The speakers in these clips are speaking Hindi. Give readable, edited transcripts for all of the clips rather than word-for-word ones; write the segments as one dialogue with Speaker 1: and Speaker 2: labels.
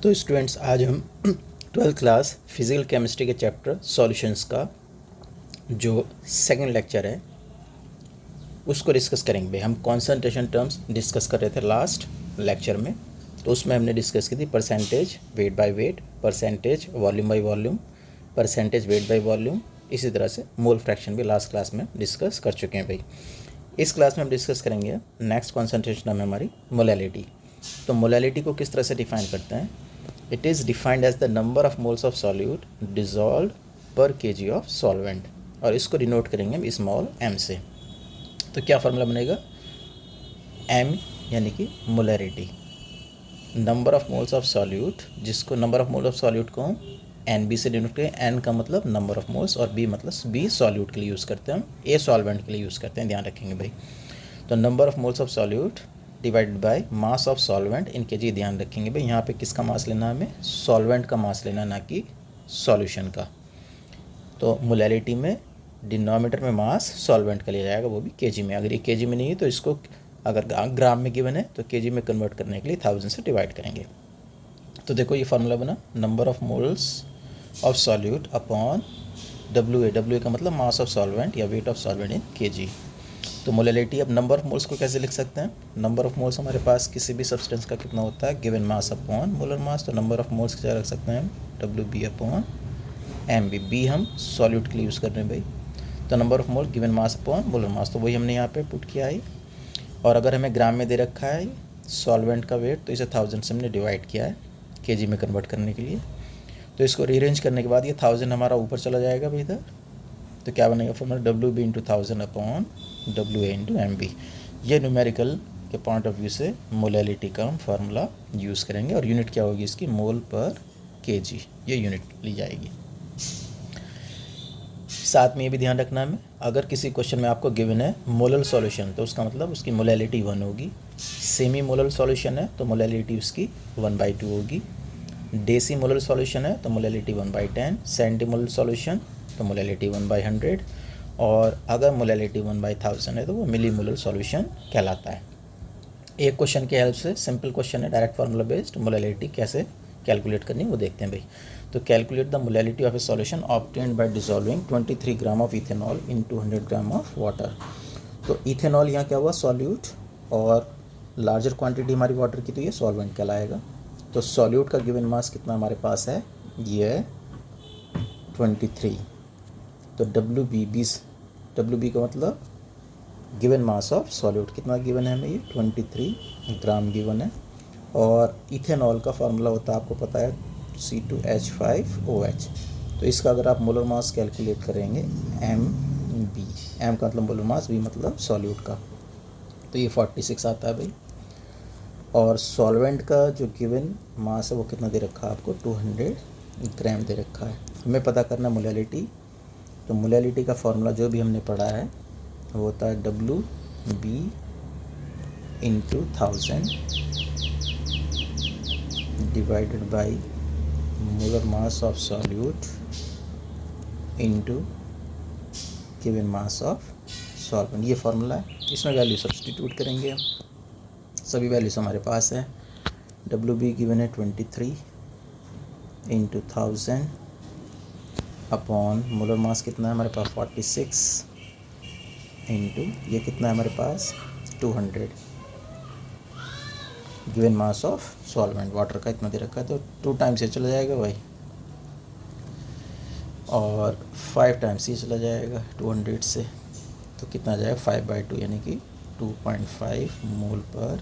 Speaker 1: तो स्टूडेंट्स आज हम 12th क्लास फिजिकल केमिस्ट्री के चैप्टर सॉल्यूशंस का जो सेकंड लेक्चर है उसको डिस्कस करेंगे भाई। हम कॉन्सेंट्रेशन टर्म्स डिस्कस कर रहे थे लास्ट लेक्चर में, तो उसमें हमने डिस्कस की थी percentage weight by wait, percentage volume by volume, percentage weight by volume, इसी तरह से मोल फ्रैक्शन भी लास्ट क्लास में डिस्कस कर चुके हैं भाई। इस क्लास में हम डिस्कस करेंगे नेक्स्ट कॉन्सेंट्रेशन टर्म है हमारी मोलैलिटी। तो मोलैलिटी को किस तरह से डिफाइन करते हैं? It is defined as the number of moles of solute dissolve per KG of solvent, और इसको डिनोट करेंगे हम स्मॉल m से। तो क्या फार्मूला बनेगा? m यानी कि molarity, number of moles of solute, जिसको number of moles of solute को NB से डिनोट करें। n का मतलब नंबर ऑफ मोल्स और B मतलब B सॉल्यूट के लिए यूज़ करते हैं हम, A सॉल्वेंट के लिए यूज़ करते हैं, ध्यान रखेंगे भाई। तो number of moles of solute divided by mass of solvent in KG, ध्यान रखेंगे भाई। यहाँ पे किसका मास लेना है हमें? सॉल्वेंट का मास लेना, ना कि सॉल्यूशन का। तो मोलैलिटी में डिनोमिनेटर में मास सॉल्वेंट का लिया जाएगा, वो भी केजी में। अगर ये केजी में नहीं है तो इसको अगर ग्राम में गिवन है तो केजी में कन्वर्ट करने के लिए 1000 से डिवाइड करेंगे। तो देखो ये फार्मूला बना, number of moles of solute upon WA। WA का मतलब मास ऑफ सॉल्वेंट या weight of solvent in KG. तो मोलैलिटी, अब नंबर ऑफ मोल्स को कैसे लिख सकते हैं? नंबर ऑफ मोल्स हमारे पास किसी भी सब्सटेंस का कितना होता है? Given mass upon molar mass. तो नंबर ऑफ मोल्स क्या रख सकते हैं हम? WB upon MB। बी हम सॉल्यूट के लिए यूज़ कर रहे हैं भाई। तो number of mole given mass upon molar mass, तो वही हमने यहाँ पे पुट किया है। और अगर हमें ग्राम में दे रखा है सॉल्वेंट का वेट, तो इसे 1000 से हमने डिवाइड किया है केजी में कन्वर्ट करने के लिए। तो इसको रीअरेंज करने के बाद ये 1000 हमारा ऊपर चला जाएगा भाई इधर। तो क्या बनेगा formula? WB into 1000 upon WA into MB। ये न्यूमेरिकल के पॉइंट ऑफ व्यू से मोलैलिटी का हम फार्मूला यूज़ करेंगे, और यूनिट क्या होगी इसकी? मोल पर केजी, ये यूनिट ली जाएगी। साथ में ये भी ध्यान रखना हमें, अगर किसी क्वेश्चन में आपको गिवन है मोलल सॉल्यूशन, तो उसका मतलब उसकी मोलैलिटी 1 होगी। सेमी मोलल सॉल्यूशन है तो मोलैलिटी उसकी 1/2 होगी। डेसी मोलल सॉल्यूशन है तो मोलैलिटी 1/10। सेंटीमोलल सॉल्यूशन तो मोलैलिटी 1/100। और अगर मोलैलिटी 1/1000 है तो वो मिली मोलल सॉल्यूशन कहलाता है। एक क्वेश्चन की हेल्प से, सिंपल क्वेश्चन है, डायरेक्ट फार्मूला बेस्ड, मोलैलिटी कैसे कैलकुलेट करनी वो देखते हैं भाई। तो calculate the molality of a solution obtained by dissolving 23 gram of ethanol in 200 gram of water. तो इथेनॉल यहाँ क्या हुआ? सॉल्यूट, और लार्जर क्वांटिटी हमारी वाटर की, तो ये सॉल्वेंट कहलाएगा। तो सॉल्यूट का गिवन मास कितना हमारे पास है? ये 23। तो WB का मतलब गिवन मास ऑफ सॉल्यूट कितना गिवन है हमें? ये 23 ग्राम गिवन है। और इथेनॉल का फार्मूला होता है, आपको पता है, C2H5OH। तो इसका अगर आप मोलर मास कैलकुलेट करेंगे MB, M का मतलब मोलर मास, B मतलब सॉल्यूट का, तो ये 46 आता है भाई। और सॉल्वेंट का जो गिवन मास है वो कितना दे रखा है आपको? 200 ग्राम दे रखा है। हमें पता करना मोलैलिटी। तो मोलैलिटी का फार्मूला जो भी हमने पढ़ा है वो होता है WB into 1000 divided by molar mass of solute into given mass of solvent. ये फार्मूला है, इसमें वैल्यू सब्सटीट्यूट करेंगे हम। सभी वैल्यूज हमारे पास है। WB गिवन है 23 इंटू 1000 अपॉन मोलर मास कितना है हमारे पास? 46 इंटू ये कितना है हमारे पास? 200 given mass of solvent, water का इतना दे रखा है, तो 2 टाइम्स ये चला जाएगा भाई, और 5 टाइम्स ये चला जाएगा 200 से, तो कितना आ जाएगा? 5/2 यानी कि 2.5 मोल पर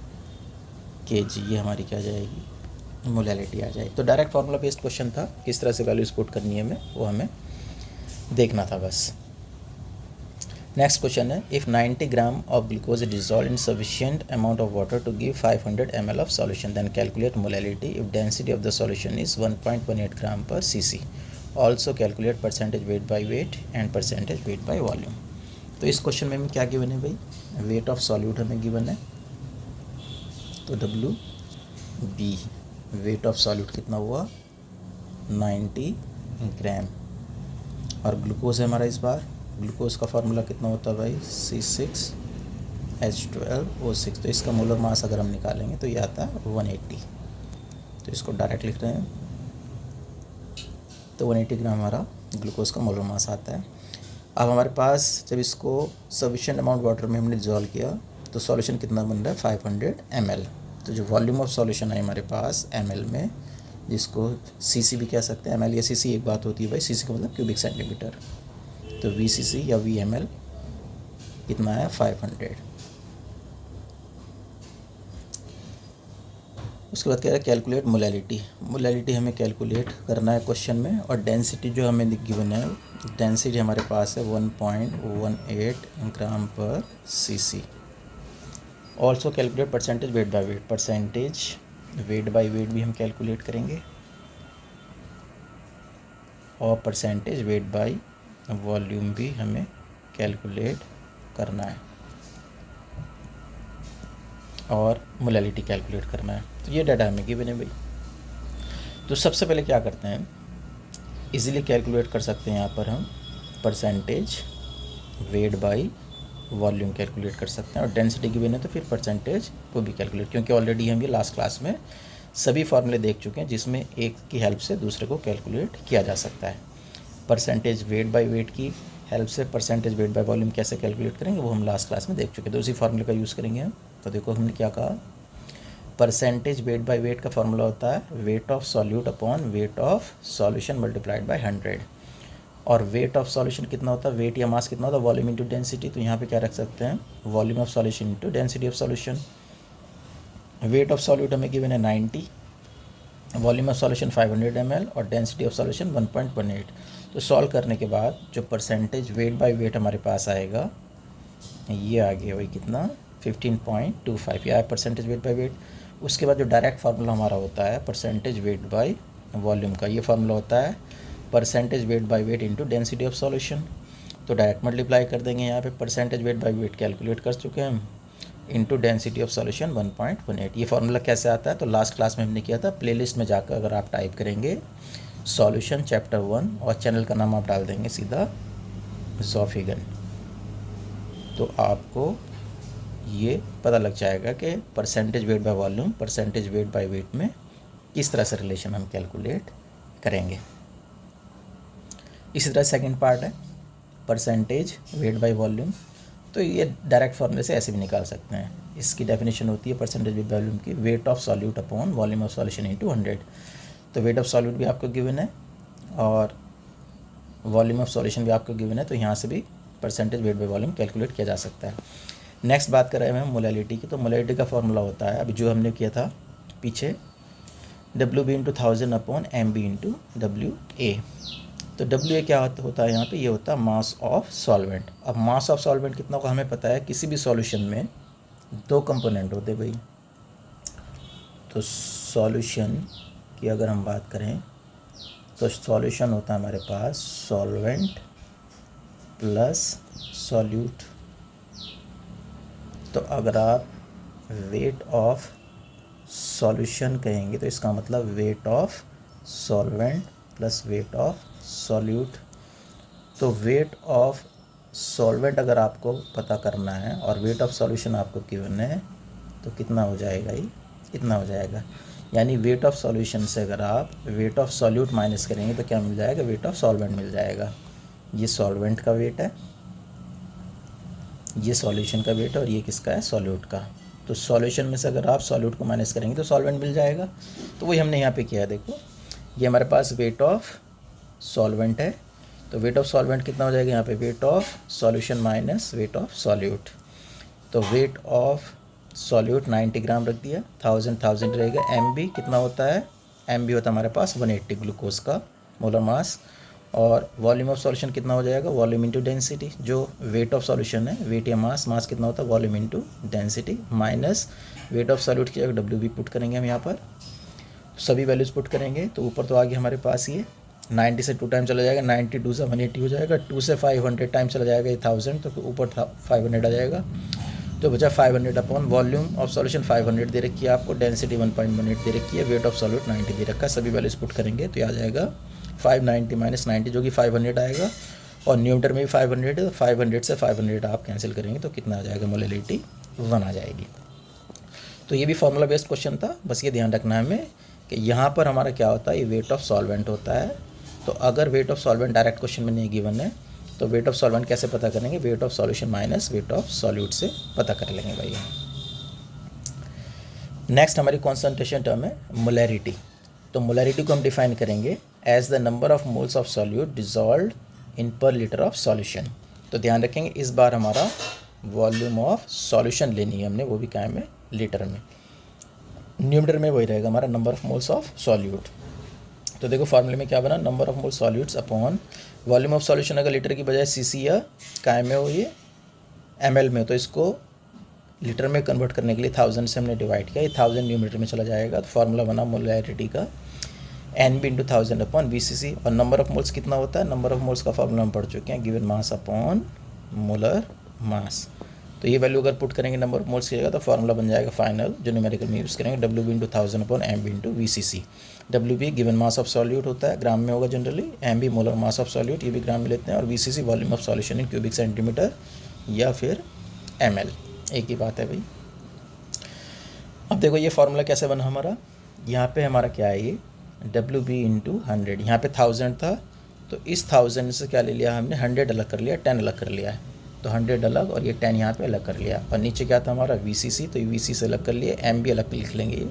Speaker 1: केजी। ये हमारी क्या जाएगी? मोलैलिटी आ जाएगी। तो डायरेक्ट फार्मूला बेस्ड क्वेश्चन था, किस तरह से वैल्यूज पुट करनी है हमें वो हमें देखना था बस। नेक्स्ट क्वेश्चन है, if 90 gram of glucose is dissolve in sufficient amount of water to give 500 ml of solution, then calculate molality if density of the solution is 1.18 gram per cc। Also calculate percentage weight by weight and percentage weight by volume. तो इस क्वेश्चन में हमें क्या गिवन है भाई? वेट ऑफ सॉल्यूट हमें गिवन है, तो WB, वेट ऑफ सॉल्यूट कितना हुआ? 90 ग्राम। और ग्लूकोज है हमारा, इस बार ग्लूकोज का फार्मूला कितना होता है भाई? C6H12O6। तो इसका मोलर मास अगर हम निकालेंगे तो ये आता है 180। तो इसको डायरेक्ट लिख रहे हैं। तो 180 ग्राम हमारा ग्लूकोज का मोलर मास आता है। अब हमारे पास जब इसको सफिशिएंट अमाउंट वाटर में हमने डिजॉल्व किया तो सॉल्यूशन कितना बन रहा है 500 ml। तो जो वॉल्यूम ऑफ सॉल्यूशन है हमारे पास ml में, जिसको cc भी कह सकते हैं, ml या cc एक बात होती है भाई, cc का मतलब क्यूबिक सेंटीमीटर। तो vcc या vml कितना है 500। उसके बाद कह रहा है कैलकुलेट मोलैलिटी। मोलैलिटी हमें कैलकुलेट करना है क्वेश्चन में, और डेंसिटी जो हमें गिवन है, डेंसिटी हमारे पास है 1.18 gram per cc। Also calculate percentage weight by wait. Percentage weight by wait भी हम कैलकुलेट करेंगे, और परसेंटेज वेट बाय वॉल्यूम भी हमें कैलकुलेट करना है, और मोलैलिटी कैलकुलेट करना है। तो ये डाटा हमें गिवन है भाई। तो सबसे पहले क्या करते हैं, इजीली कैलकुलेट कर सकते हैं यहाँ पर हम percentage weight by volume calculate कर सकते हैं, और डेंसिटी गिवन है तो फिर परसेंटेज को भी कैलकुलेट, क्योंकि ऑलरेडी हम ये लास्ट क्लास में सभी फॉर्मूले देख चुके हैं जिसमें एक की हेल्प से दूसरे को कैलकुलेट किया जा सकता है। परसेंटेज वेट बाय वेट की हेल्प से परसेंटेज वेट बाय वॉल्यूम कैसे कैलकुलेट करेंगे वो हम लास्ट क्लास में देख चुके हैं, तो उसी फार्मूले का यूज़ करेंगे हम। तो देखो हमने क्या कहा, परसेंटेज वेट बाय वेट का फार्मूला होता है wait of solute upon weight of solution multiplied by 100। और वेट ऑफ सॉल्यूशन कितना होता है, वेट या मास कितना होता है, वॉल्यूम इंटू डेंसिटी। तो यहाँ पे क्या रख सकते हैं, volume of solution into density of solution. Wait of solute हमें गिवन है 90, वॉल्यूम ऑफ सॉल्यूशन 500 ml, और डेंसिटी ऑफ सॉल्यूशन 1.18। तो सॉल्व करने के बाद जो परसेंटेज वेट बाय वेट हमारे पास आएगा, ये आ गया वही कितना 15.25, या परसेंटेज वेट बाय वेट। उसके बाद जो डायरेक्ट फार्मूला हमारा होता है परसेंटेज वेट बाय वॉल्यूम का, ये फार्मूला होता है percentage weight by weight into density of solution. तो डायरेक्ट मल्टीप्लाई कर देंगे, यहाँ पे percentage weight by weight calculate कर चुके हैं हम, इंटू डेंसिटी ऑफ सॉल्यूशन 1.18। ये फार्मूला कैसे आता है, तो लास्ट क्लास में हमने किया था। प्लेलिस्ट में जाकर अगर आप टाइप करेंगे सॉल्यूशन चैप्टर 1 और चैनल का नाम आप डाल देंगे सीधा ज़ोफिगन, तो आपको ये पता लग जाएगा कि percentage weight by volume percentage weight by wait में किस तरह से रिलेशन हम कैलकुलेट करेंगे। इसी तरह सेकंड पार्ट है परसेंटेज वेट बाय वॉल्यूम। तो ये डायरेक्ट फॉर्मूले से ऐसे भी निकाल सकते हैं। इसकी डेफिनेशन होती है परसेंटेज वेट बाय वॉल्यूम की wait of solute upon volume of solution into 100। तो वेट ऑफ सॉल्यूट भी आपको गिवन है और वॉल्यूम ऑफ सॉल्यूशन भी आपको गिवन है, तो यहाँ से भी percentage weight by volume calculate किया जा सकता है। नेक्स्ट बात कर रहे हैं हम मोलैलिटी की। तो मोलैलिटी का फॉर्मूला होता है अभी जो हमने किया था पीछे, WB into 1000 upon MB into WA। तो WA क्या होता है यहाँ पे, ये होता है मास ऑफ सॉल्वेंट। अब मास ऑफ सॉल्वेंट कितना होगा हमें पता है, किसी भी सॉल्यूशन में दो कंपोनेंट होते भाई। तो सॉल्यूशन की अगर हम बात करें तो सॉल्यूशन होता है हमारे पास सॉल्वेंट प्लस सॉल्यूट। तो अगर आप वेट ऑफ सॉल्यूशन कहेंगे तो इसका मतलब weight of solvent plus wait of solute. तो वेट ऑफ सॉल्वेंट अगर आपको पता करना है और वेट ऑफ सॉल्यूशन आपको गिवन है तो कितना हो जाएगा, ये इतना हो जाएगा। यानी वेट ऑफ सॉल्यूशन से अगर आप वेट ऑफ सॉल्यूट माइनस करेंगे तो क्या मिल जाएगा, वेट ऑफ सॉल्वेंट मिल जाएगा। ये सॉल्वेंट का वेट है, ये सॉल्यूशन का वेट है, और ये किसका है, सॉल्यूट का। तो सॉल्यूशन में से अगर आप सॉल्यूट को माइनस करेंगे तो सॉल्वेंट मिल जाएगा। तो वही हमने यहाँ पे किया है। देखो ये हमारे पास वेट ऑफ सॉल्वेंट है, तो वेट ऑफ सॉल्वेंट कितना हो जाएगा यहाँ पे, wait of solution minus weight of solute. तो वेट ऑफ सॉल्यूट 90 ग्राम रख दिया, 1000 रहेगा। MB कितना होता है, MB होता है हमारे पास 180 ग्लूकोज का मोलर मास। और वॉल्यूम ऑफ सॉल्यूशन कितना हो जाएगा, वॉल्यूम इंटू डेंसिटी। जो वेट ऑफ सॉल्यूशन है, वेट या मास, मास कितना होता है volume into density, minus weight of solute की जगह WB पुट करेंगे हम यहाँ पर। सभी वैल्यूज़ पुट करेंगे तो ऊपर तो आ गया हमारे पास ये 90 से 2 टाइम चला जाएगा, 92 से 180 हो जाएगा, 2 से 500 टाइम चला जाएगा ये 1000, तो ऊपर 500 आ जाएगा। तो बचा 500 अपॉन वॉल्यूम ऑफ सॉल्यूशन 500 दे रखी है आपको, डेंसिटी 1.18 दे रखी है, वेट ऑफ सॉल्यूट 90 दे रखा है। सभी वैल्यूज पुट करेंगे तो आ जाएगा 590 माइनस 90 जो कि 500 आएगा, और न्यूमरेटर में भी 500 है, तो 500 से 500 आप कैंसिल करेंगे तो कितना आ जाएगा, मोलैलिटी 1 आ जाएगी। तो ये भी फार्मूला बेस्ड क्वेश्चन था, बस ये ध्यान रखना है हमें कि यहाँ पर हमारा क्या होता है, ये वेट ऑफ सॉल्वेंट होता है। तो अगर weight of solvent direct question में नहीं गिवन है तो वेट ऑफ सॉल्वेंट कैसे पता करेंगे, weight of solution minus weight of solute से पता कर लेंगे भाई। नेक्स्ट हमारी कॉन्सेंट्रेशन टर्म है मोलैरिटी। तो मोलैरिटी को हम डिफाइन करेंगे as the number of moles of solute dissolved in per litre of solution. तो ध्यान रखेंगे इस बार हमारा वॉल्यूम ऑफ सॉल्यूशन लेनी है हमने, वो भी कायम है लीटर में। न्यूमरेटर में वही रहेगा हमारा number of moles of solute. तो देखो फार्मूले में क्या बना, number of mole solutes upon volume of solution. अगर लीटर की बजाय सीसी या कायम में हो ये ml में, तो इसको लीटर में कन्वर्ट करने के लिए 1000 से हमने डिवाइड किया, ये 1000 न्यूमरेटर में चला जाएगा। तो फार्मूला बना मोलैरिटी का NB इंटू 1000 अपॉन VCC। और नंबर ऑफ मोल्स कितना होता है, नंबर ऑफ मोल्स का फार्मूला हम पढ़ चुके हैं, given mass upon molar mass. तो ये वैल्यू अगर पुट करेंगे नंबर ऑफ मोल्स की जगह तो फार्मूला बन जाएगा फाइनल जो न्यूमेरिकल में यूज़ करेंगे, WB into 1000 upon MB into VCC। WB given mass of solute होता है, ग्राम में होगा generally. MB molar mass of solute, ये भी ग्राम में लेते हैं। और VCC volume of solution in cubic centimetre या फिर ml, एक ही बात है भाई। अब देखो ये फार्मूला कैसे बना हमारा, यहाँ पे हमारा क्या है, ये WB इंटू 100, यहाँ पे 1000 था तो इस 1000 से क्या ले लिया हमने, 100 अलग कर लिया, 10 अलग कर लिया है। तो 100 अलग और ये 10 यहाँ पे अलग कर लिया। और नीचे क्या था हमारा VCC, तो ये VC से अलग कर लिए, MB अलग लिख लेंगे ये।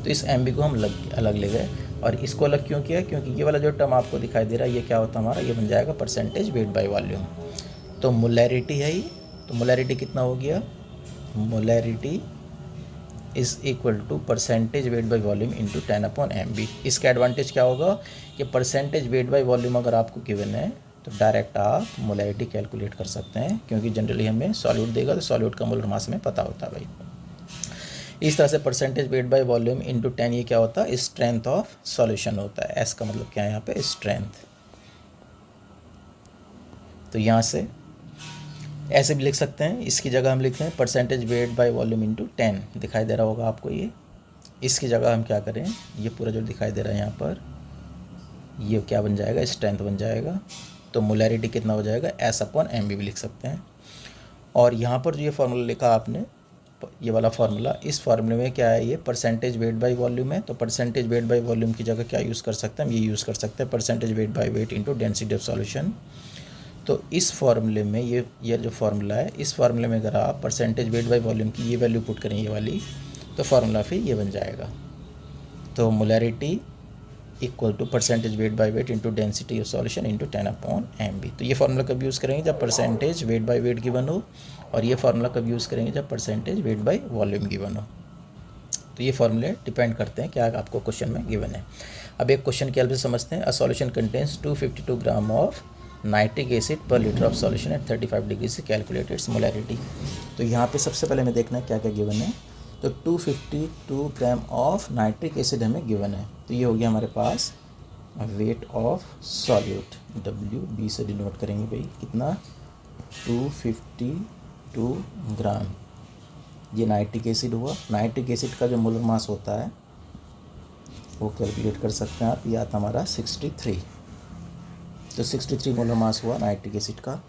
Speaker 1: तो इस MB को हम अलग ले गए। और इसको अलग क्यों किया, क्योंकि ये वाला जो टर्म आपको दिखाई दे रहा है ये क्या होता है हमारा, ये बन जाएगा परसेंटेज वेट बाय वॉल्यूम। तो मोलैरिटी है ये, तो मोलैरिटी कितना हो गया, molarity is equal to percentage weight by volume into 10 upon MB। इसका एडवांटेज क्या होगा कि परसेंटेज वेट बाय वॉल्यूम अगर आपको गिवन है तो डायरेक्ट आप मोलैरिटी कैलकुलेट कर सकते हैं, क्योंकि जनरली हमें सॉल्यूट देगा तो सॉल्यूट का मोलर मास में पता होता है भाई। इस तरह से percentage weight by volume into 10 ये क्या होता है, स्ट्रेंथ ऑफ सॉल्यूशन होता है। एस का मतलब क्या है यहाँ पे, स्ट्रेंथ। तो यहाँ से ऐसे भी लिख सकते हैं, इसकी जगह हम लिखते हैं percentage weight by volume into 10, दिखाई दे रहा होगा आपको ये। इसकी जगह हम क्या करें, ये पूरा जो दिखाई दे रहा है यहाँ पर ये क्या बन जाएगा, स्ट्रेंथ बन जाएगा। तो मोलैरिटी कितना हो जाएगा, S अपॉन MB भी लिख सकते हैं। और यहाँ पर जो ये फार्मूला लिखा आपने, ये वाला फार्मूला, इस फार्मूले में क्या है, ये परसेंटेज वेट बाय वॉल्यूम है। तो परसेंटेज वेट बाय वॉल्यूम की जगह क्या यूज़ कर सकते हैं हम, ये यूज़ कर सकते हैं percentage weight by weight into density of solution. तो इस फार्मूले में ये जो फार्मूला है, इस फार्मूले में अगर आप परसेंटेज वेट बाय वॉल्यूम की ये वैल्यू पुट करें, ये वाली, तो फार्मूला फिर ये बन जाएगा। तो molarity equal to percentage weight by weight into density of solution into 10 upon MB। तो ये फार्मूला कब यूज़ करेंगे, जब percentage weight by weight given हो। और ये फार्मूला कब यूज़ करेंगे, जब percentage weight by volume given हो। तो ये फार्मूले डिपेंड करते हैं क्या आपको क्वेश्चन में गिवन है। अब एक क्वेश्चन की हेल्प से समझते हैं। A solution contains 252 gram of nitric acid per litre of solution at 35 degree से कैलकुलेट इट्स मोलैरिटी। तो यहाँ पे सबसे पहले हमें देखना है क्या क्या गिवन है। तो 252 ग्राम ऑफ नाइट्रिक एसिड हमें गिवन है। तो ये हो गया हमारे पास वेट ऑफ सॉल्यूट, WB से डिनोट करेंगे भाई, कितना 252 ग्राम। ये नाइट्रिक एसिड हुआ। नाइट्रिक एसिड का जो मोलर मास होता है वो कैलकुलेट कर सकते हैं आप, ये आता हमारा 63। तो 63 मोलर मास हुआ नाइट्रिक एसिड का।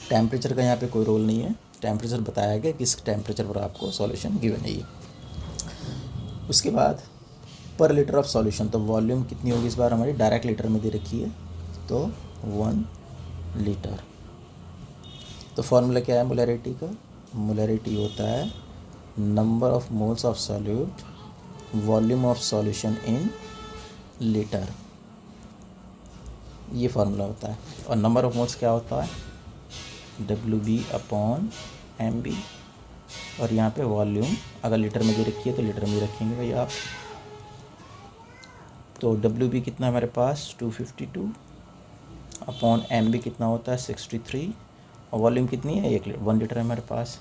Speaker 1: टेम्परेचर का यहाँ पे कोई रोल नहीं है, टेम्परेचर बताया गया किस टेम्परेचर पर आपको सॉल्यूशन गिवन है ये। उसके बाद पर लीटर ऑफ सॉल्यूशन, तो वॉल्यूम कितनी होगी इस बार हमारी, डायरेक्ट लीटर में दे रखी है, तो 1 लीटर। तो फॉर्मूला क्या है मोलैरिटी का, मोलैरिटी होता है number of moles of solute volume of solution in litre, ये फार्मूला होता है। और नंबर ऑफ मोल्स क्या होता है, WB अपॉन MB। और यहाँ पे वॉल्यूम अगर लीटर में दे रखी है तो लीटर में रखेंगे भाई आप। तो WB कितना हमारे पास 252 अपॉन MB कितना होता है 63, और वॉल्यूम कितनी है 1 लीटर है हमारे पास।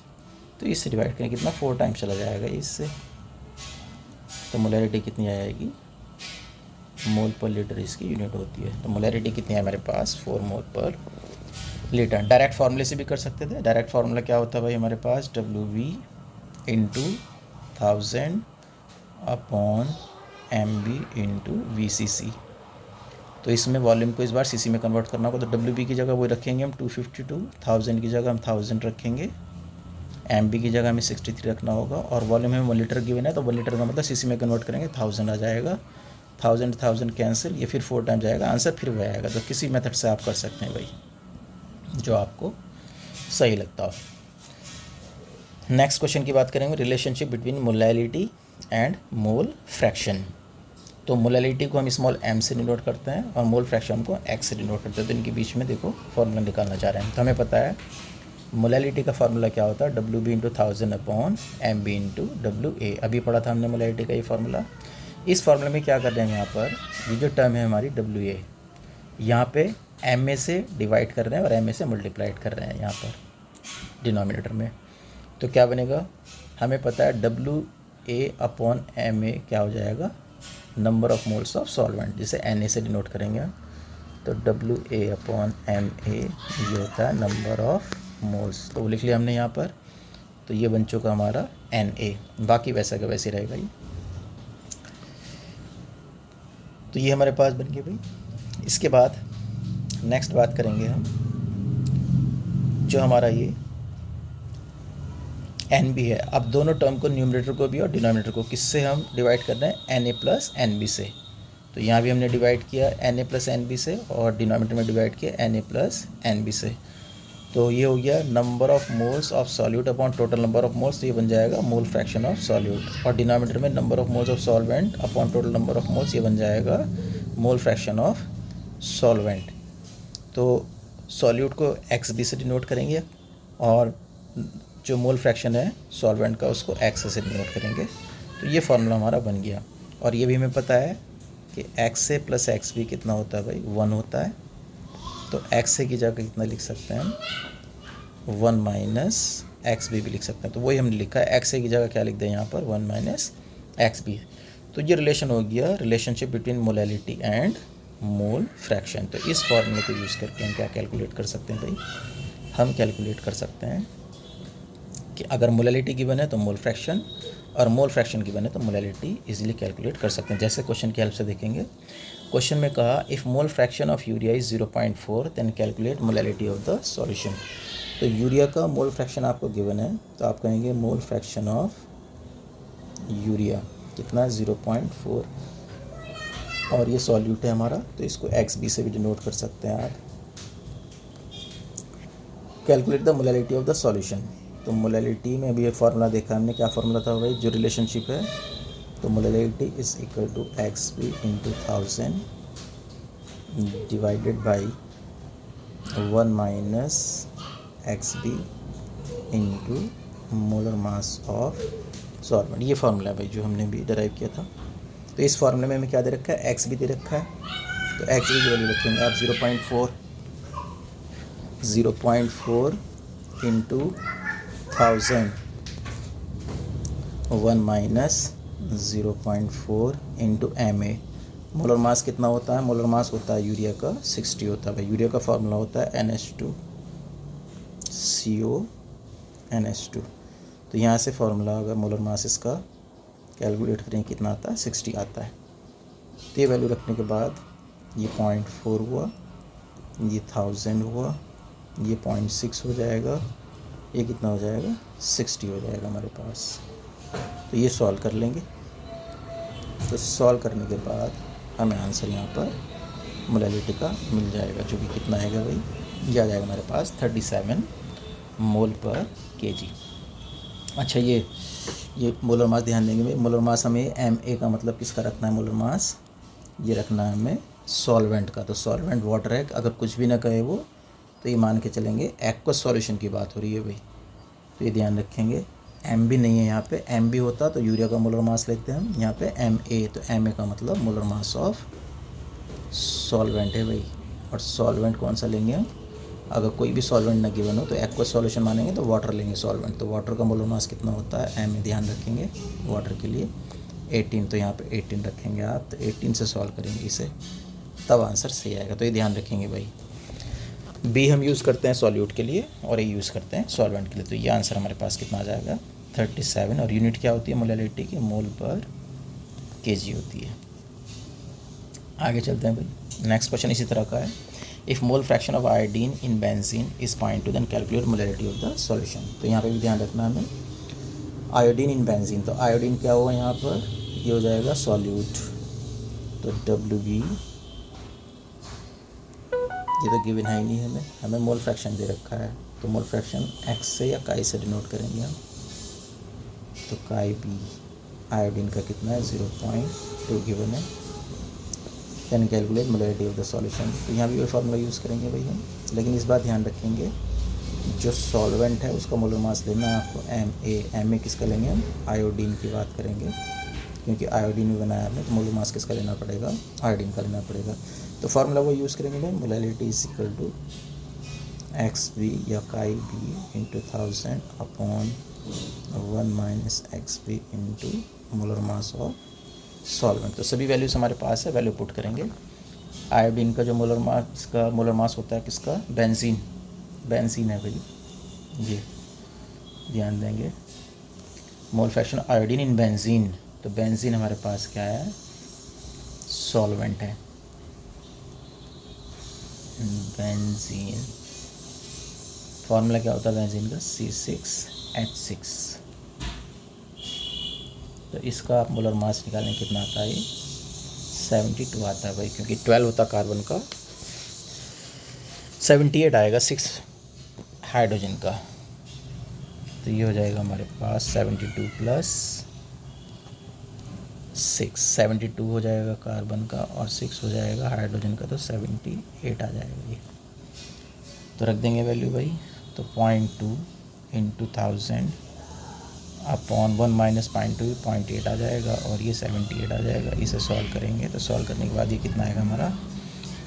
Speaker 1: तो इससे डिवाइड करें कितना 4 टाइम्स चला जाएगा इससे। तो मोलैरिटी कितनी आएगी, मोल पर लीटर इसकी यूनिट होती है। तो मोलैरिटी कितनी है हमारे पास 4 मोल पर लीटर। डायरेक्ट फार्मूले से भी कर सकते थे। डायरेक्ट फार्मूला क्या होता है भाई हमारे पास, WB into 1000 upon MB into VCC। तो इसमें वॉल्यूम को इस बार CC में कन्वर्ट करना होगा। तो WB की जगह वही रखेंगे हम 252, 1000 की जगह हम 1000 रखेंगे, MB की जगह हमें 63 रखना होगा। और वॉल्यूम हमें 1 लीटर गिवन है, तो 1 लीटर का मतलब CC में कन्वर्ट करेंगे 1000 आ जाएगा। 1000 कैंसिल, ये फिर 4 टाइम जाएगा, आंसर फिर वह आएगा। तो किसी मेथड से आप कर सकते हैं भाई, जो आपको सही लगता हो। नेक्स्ट क्वेश्चन की बात करेंगे, relationship between molality and mole fraction. तो मोलैलिटी को हम स्मॉल m से डिनोट करते हैं और मोल फ्रैक्शन को x से डिनोट करते हैं। तो इनके बीच में देखो फॉर्मूला निकालना चाह रहे हैं। तो हमें पता है मोलैलिटी का फार्मूला क्या होता है, WB into 1000 upon MB into WA। अभी पढ़ा था हमने मोलैलिटी का ये फार्मूला। इस फार्मूले में क्या कर रहे हैं, यहाँ पर ये जो टर्म है हमारी WA, यहाँ पे MA से डिवाइड कर रहे हैं और MA से मल्टीप्लाइड कर रहे हैं यहाँ पर डिनोमिनेटर में। तो क्या बनेगा, हमें पता है WA अपॉन MA क्या हो जाएगा, number of moles of solvent, जिसे Na से डिनोट करेंगे। तो WA अपॉन MA ये होता है नंबर ऑफ मोल्स। तो वो लिख लिया हमने यहाँ पर। तो ये बन चुका हमारा Na, बाकी वैसा का वैसे रहेगा ये। तो ये हमारे पास बन गया भाई। इसके बाद नेक्स्ट बात करेंगे हम, जो हमारा ये NB है। अब दोनों टर्म को, न्यूमरेटर को भी और डिनोमिनेटर को, किससे हम डिवाइड कर रहे हैं, Na प्लस NB से। तो यहाँ भी हमने डिवाइड किया Na प्लस NB से और डिनोमिनेटर में डिवाइड किया Na प्लस NB से। तो ये हो गया number of moles of solute upon total number of moles. तो ये बन जाएगा मोल फ्रैक्शन ऑफ सॉल्यूट। और डिनोमिनेटर में number of moles of solvent upon total number of moles, ये बन जाएगा मोल फ्रैक्शन ऑफ सॉल्वेंट। तो सॉल्यूट को XB से डिनोट करेंगे और जो मोल फ्रैक्शन है सॉल्वेंट का उसको X से डिनोट करेंगे। तो ये फार्मूला हमारा बन गया। और ये भी हमें पता है कि XA प्लस XB कितना होता है भाई, 1 होता है। तो XA की जगह कितना लिख सकते हैं हम, 1 माइनस XB भी लिख सकते हैं। तो वही हमने लिखा है, XA की जगह क्या लिख दें यहाँ पर, 1 माइनस XB। तो ये रिलेशन हो गया, relationship between molality and mole fraction. तो इस फॉर्मूले को यूज़ करके हम क्या कैलकुलेट कर सकते हैं भाई, हम कैलकुलेट कर सकते हैं कि अगर मोलैलिटी गिवन है तो मोल फ्रैक्शन, और मोल फ्रैक्शन गिवन है तो मोलैलिटी इजीली कैलकुलेट कर सकते हैं। जैसे क्वेश्चन की हेल्प से देखेंगे। क्वेश्चन में कहा if mole fraction of urea is 0.4 then calculate molality of the solution. तो यूरिया का मोल फ्रैक्शन आपको गिवन है, तो आप कहेंगे मोल फ्रैक्शन ऑफ यूरिया कितना, 0.4। और ये सॉल्यूट है हमारा, तो इसको XB से भी डिनोट कर सकते हैं आप। Calculate the molality of the solution. तो मोलैलिटी में अभी ये फार्मूला देखा हमने, क्या फार्मूला था भाई, जो रिलेशनशिप है। तो molality is equal to XB into 1000 divided by 1 minus XB into molar mass of solvent. ये फार्मूला है भाई जो हमने भी डराइव किया था। तो इस फार्मूले में हमें क्या दे रखा है, XB दे रखा है। तो XB की वैल्यू रखेंगे आप 0.4 into 1000, 1 minus 0.4 into MA। Molar mass कितना होता है, मोलर मास होता है यूरिया का 60 होता है भाई। यूरिया का फार्मूला होता है NH2CO NH2। तो यहाँ से फार्मूला अगर मोलर मास इसका कैलकुलेट करें कितना आता है, 60 आता है। तो ये वैल्यू रखने के बाद ये 0.4 हुआ, ये 1000 हुआ, ये 0.6 हो जाएगा, ये कितना हो जाएगा, 60 हो जाएगा हमारे पास। तो ये सॉल्व कर लेंगे। तो सॉल्व करने के बाद हमें आंसर यहाँ पर मोलैलिटी का मिल जाएगा, जो कि कितना आएगा भाई, ये आ जाएगा हमारे पास 37 मोल पर kg। अच्छा, ये मोलर मास ध्यान देंगे भाई। मोलर मास हमें MA का मतलब किसका रखना है, मोलर मास ये रखना है हमें सॉल्वेंट का। तो सॉल्वेंट वाटर है, अगर कुछ भी ना कहे वो, तो ये मान के चलेंगे एक्वस सॉल्यूशन की बात हो रही है भाई। तो ये ध्यान रखेंगे, MB नहीं है यहाँ पे। MB होता तो यूरिया का मोलर मास लेते हैं हम, यहाँ पे MA। तो MA का मतलब मोलर मास ऑफ सॉल्वेंट है भाई। और सॉल्वेंट कौन सा लेंगे हम, अगर कोई भी सॉल्वेंट ना गिवन हो तो एक्वस सॉल्यूशन मानेंगे, तो वाटर लेंगे सॉल्वेंट। तो वाटर का मोलर मास कितना होता है, MA ध्यान रखेंगे वाटर के लिए 18। तो यहाँ पे 18 रखेंगे आप। तो 18 से सॉल्व करेंगे इसे, तब आंसर सही आएगा। तो ये ध्यान रखेंगे भाई। B हम यूज़ करते हैं सॉल्यूट के लिए और A यूज़ करते हैं सॉल्वेंट के लिए। तो ये आंसर हमारे पास कितना आ जाएगा, 37। और यूनिट क्या होती है मोलैलिटी की, मोल पर kg होती है। आगे चलते हैं भाई। नेक्स्ट क्वेश्चन इसी तरह का है। If mole fraction of iodine in benzene is 0.2 then calculate molality of the solution. तो यहाँ पे भी ध्यान रखना हमें, आयोडीन इन बेंजीन। तो आयोडीन क्या होगा यहाँ पर, ये हो जाएगा सॉल्यूट। तो WB ये तो गिवन है ही नहीं, हमें मोल फ्रैक्शन दे रखा है, तो मोल फ्रैक्शन x से या काई से डिनोट करेंगे हम। तो काई बी आयोडीन का कितना है 0.2 गिवन है। Can calculate molarity of the solution, तो यहाँ भी वही फार्मूला यूज़ करेंगे भाई हम, लेकिन इस बात ध्यान रखेंगे जो सॉल्वेंट है उसका मोलर मास लेना है आपको एम ए किसका लेंगे हम, आयोडीन की बात करेंगे, क्योंकि आयोडीन में बनाया हमने, तो मोलर मास किसका लेना पड़ेगा, आयोडीन का लेना पड़ेगा। तो फार्मूला वो यूज़ करेंगे भाई, molarity is equal to X B या chi B into 1000 upon 1 minus X B into molar mass of solvent. तो सभी वैल्यूज़ हमारे पास है, वैल्यू पुट करेंगे। आयोडीन का जो मोलर मास होता है किसका, बेंजीन है भाई, ये ध्यान देंगे, mole fraction iodine in benzene, तो बेंजीन हमारे पास क्या है, सॉल्वेंट है, बेंजीन। फॉर्मूला क्या होता है बेंजीन का, C6H6। तो इसका आप मोलर मास निकालें कितना आता है, 72 आता है भाई, क्योंकि 12 होता कार्बन का, 78 आएगा 6 हाइड्रोजन का। तो ये हो जाएगा हमारे पास 72 प्लस 6, 72 हो जाएगा कार्बन का और 6 हो जाएगा हाइड्रोजन का, तो 78 आ जाएगा ये। तो रख देंगे वैल्यू भाई, तो 0.2 इंटू 1000 अपॉन 1 माइनस 0.8 आ जाएगा और ये 78 आ जाएगा। इसे सॉल्व करेंगे, तो सॉल्व करने के बाद ये कितना आएगा हमारा,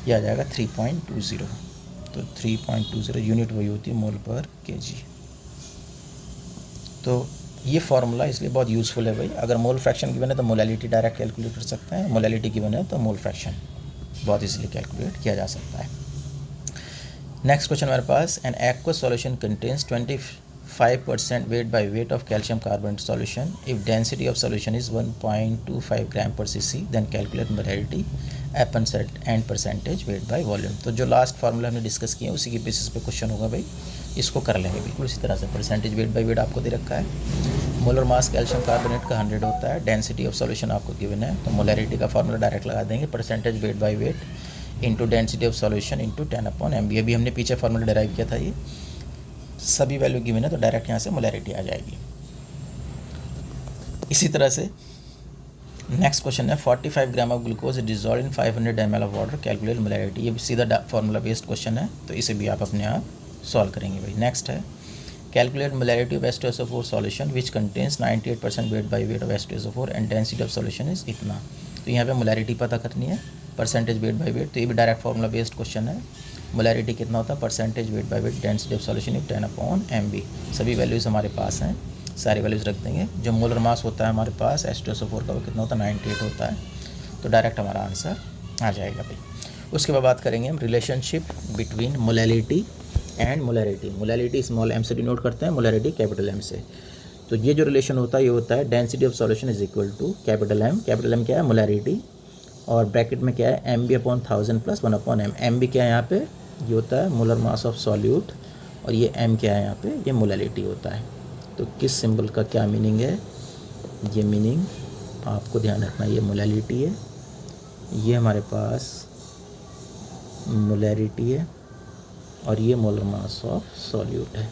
Speaker 1: ये आ जाएगा 3.20। तो 3.20 यूनिट वही होती है मोल पर केजी। तो ये फार्मूला इसलिए बहुत यूज़फुल है भाई, अगर मोल फ्रैक्शन गिवन है तो मोलैलिटी डायरेक्ट कैलकुलेट कर सकते हैं, मोलैलिटी गिवन है तो मोल फ्रैक्शन बहुत इजीली कैलकुलेट किया जा सकता है। नेक्स्ट क्वेश्चन हमारे पास, an aqueous solution contains 25% weight by weight of calcium carbonate solution. If density of solution is 1.25 gram per cc, then calculate molarity and percentage weight by volume. तो जो लास्ट फार्मूला हमने डिस्कस किया उसी के बेसिस पे क्वेश्चन होगा भाई, इसको कर लेंगे बिल्कुल इसी तरह से। परसेंटेज वेट बाई वेट आपको दे रखा है, मोलर मास कैल्शियम कार्बोनेट का 100 होता है, डेंसिटी ऑफ सॉल्यूशन आपको गिवन है, तो मोलैरिटी का फार्मूला डायरेक्ट लगा देंगे, percentage weight by wait into density of solution into 10/mb। अभी हमने पीछे फार्मूला डिराइव किया था, ये सभी वैल्यू गिवन है तो डायरेक्ट यहाँ से मोलैरिटी आ जाएगी। इसी तरह से नेक्स्ट क्वेश्चन है, 45 ग्राम of glucose dissolve in 500 ml of water, calculate molarity. ये सीधा फार्मूला बेस्ड क्वेश्चन है, तो इसे भी आप अपने आप सॉल्व करेंगे भाई। नेक्स्ट है, calculate molarity of H2SO4 solution which contains 98% wait by weight of H2SO4 and density of solution is इतना। तो यहाँ पे मोलैरिटी पता करनी है, परसेंटेज वेट बाई वेट, तो ये भी डायरेक्ट फार्मूला बेस्ड क्वेश्चन है। मोलैरिटी कितना होता है, percentage weight by wait, density of solution 10/mb। सभी वैल्यूज़ हमारे पास हैं, सारी वैल्यूज़ रख देंगे। जो मोलर मास होता है हमारे पास H2SO4 का वो कितना होता है, 98 होता है, तो डायरेक्ट हमारा आंसर आ जाएगा भाई। उसके बाद बात करेंगे हम relationship between molality and molarity. Molality small m से डिनोट करते हैं, मोलैरिटी कैपिटल M से। तो ये जो रिलेशन होता है ये होता है density of solution is equal to capital M क्या है, मोलैरिटी, और ब्रैकेट में क्या है, mb/1000 + 1/m। mb क्या है यहाँ पे, ये होता है मोलर मास ऑफ सॉल्यूट, और ये m क्या है यहाँ पे, ये मोलैलिटी होता है। तो किस सिंबल का क्या मीनिंग है, ये मीनिंग आपको ध्यान रखना, ये मोलैलिटी है, ये हमारे पास मोलैरिटी है, और ये मोलर मास ऑफ सॉल्यूट है।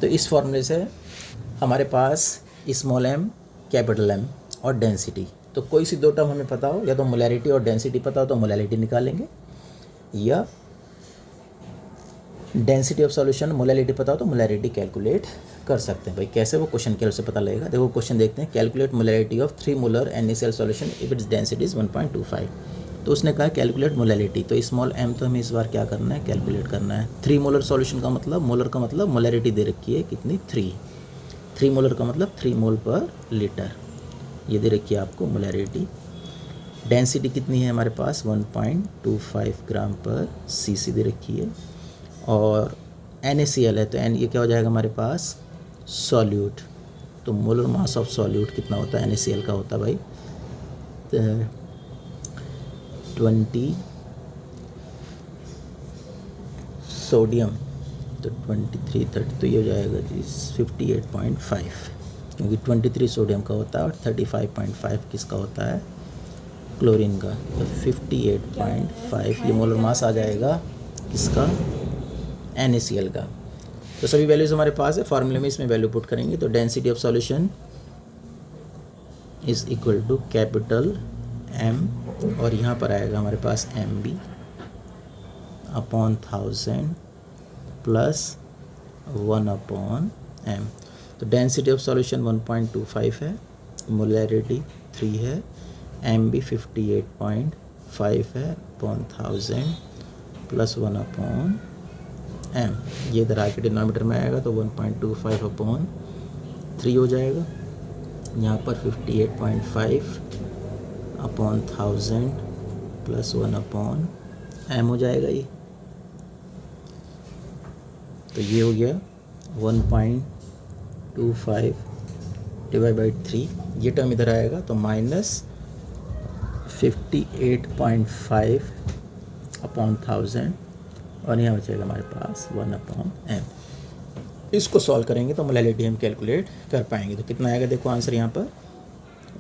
Speaker 1: तो इस फॉर्मूले से हमारे पास स्मॉल m कैपिटल M और डेंसिटी, तो कोई सी दो टर्म हमें पता हो, या तो मोलैरिटी और डेंसिटी पता हो तो मोलैरिटी निकालेंगे, या डेंसिटी ऑफ सॉल्यूशन मोलैलिटी पता हो तो मोलैरिटी कैलकुलेट कर सकते हैं भाई। कैसे, वो क्वेश्चन के से पता लगेगा। देखो क्वेश्चन देखते हैं, calculate molarity of 3 molar NaCl solution if its density is 1.25। तो उसने कहा कैलकुलेट मोलैलिटी, तो स्मॉल m तो हमें इस बार क्या करना है, कैलकुलेट करना है। 3 मोलर सॉल्यूशन का मतलब, मोलर का मतलब मोलैरिटी दे रखी है कितनी, 3 मोलर का मतलब 3 मोल पर लीटर, ये दे रखी है आपको मोलैरिटी। डेंसिटी कितनी है हमारे पास, 1.25 ग्राम पर cc दे रखी है, और NaCl है तो ये क्या हो जाएगा हमारे पास, सॉल्यूट। तो मोलर मास ऑफ सॉल्यूट कितना होता है, NaCl का होता है भाई 20, सोडियम तो 23, 30, तो ये हो जाएगा जी 58.5। क्योंकि 23 सोडियम का होता है और 35.5 किसका होता है, क्लोरीन का। तो 58.5 ये मोलर मास आ जाएगा किसका, NaCl का। तो सभी वैल्यूज हमारे पास है, फार्मूले में इसमें वैल्यू पुट करेंगे। तो density of solution is equal to capital M, और यहाँ पर आएगा हमारे पास MB अपॉन 1000 प्लस 1/m। तो डेंसिटी ऑफ सॉल्यूशन 1.25 है, मोलैरिटी 3 है, MB 58.5 है अपॉन 1000 प्लस 1/m। ये इधर आके डिनोमिनेटर में आएगा तो 1.25 अपॉन 3 हो जाएगा। यहाँ पर 58.5 अपॉन 1000 प्लस 1/m हो जाएगा ये। तो ये हो गया 1.25 डिवाइड बाई 3, ये टर्म इधर आएगा तो माइनस 58.5 अपॉन 1000, और यहाँ बचेगा हमारे पास 1/m। इसको सॉल्व करेंगे तो मोलैलिटी हम कैलकुलेट कर पाएंगे। तो कितना आएगा, देखो आंसर यहाँ पर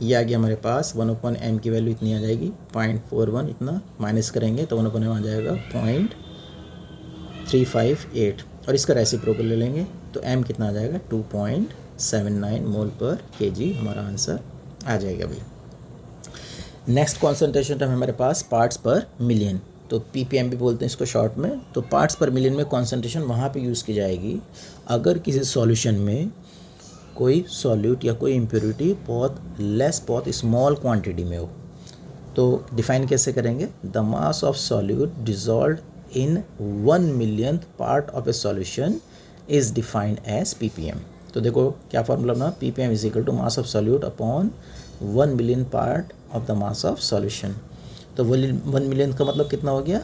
Speaker 1: ये आ गया हमारे पास 1/m की वैल्यू इतनी आ जाएगी 0.41, इतना माइनस करेंगे तो 1/m आ जाएगा 0.358, और इसका रेसिप्रोकल ले लेंगे तो m कितना आ जाएगा 2.79 मोल पर kg, हमारा आंसर आ जाएगा भाई। नेक्स्ट कॉन्सेंट्रेशन टर्म हमारे पास पार्ट्स पर मिलियन, तो ppm भी बोलते हैं इसको शॉर्ट में। तो पार्ट्स पर मिलियन में कॉन्सेंट्रेशन वहाँ पे यूज़ की जाएगी अगर किसी सॉल्यूशन में कोई सॉल्यूट या कोई इम्प्योरिटी बहुत स्मॉल क्वांटिटी में हो। तो डिफाइन कैसे करेंगे, the mass of solute dissolve in 1 millionth part of a solution is defined as ppm। तो देखो क्या फार्मूला बना, ppm is equal to mass of solute upon 1 million part of the mass of solution। तो 1 million का मतलब कितना हो गया,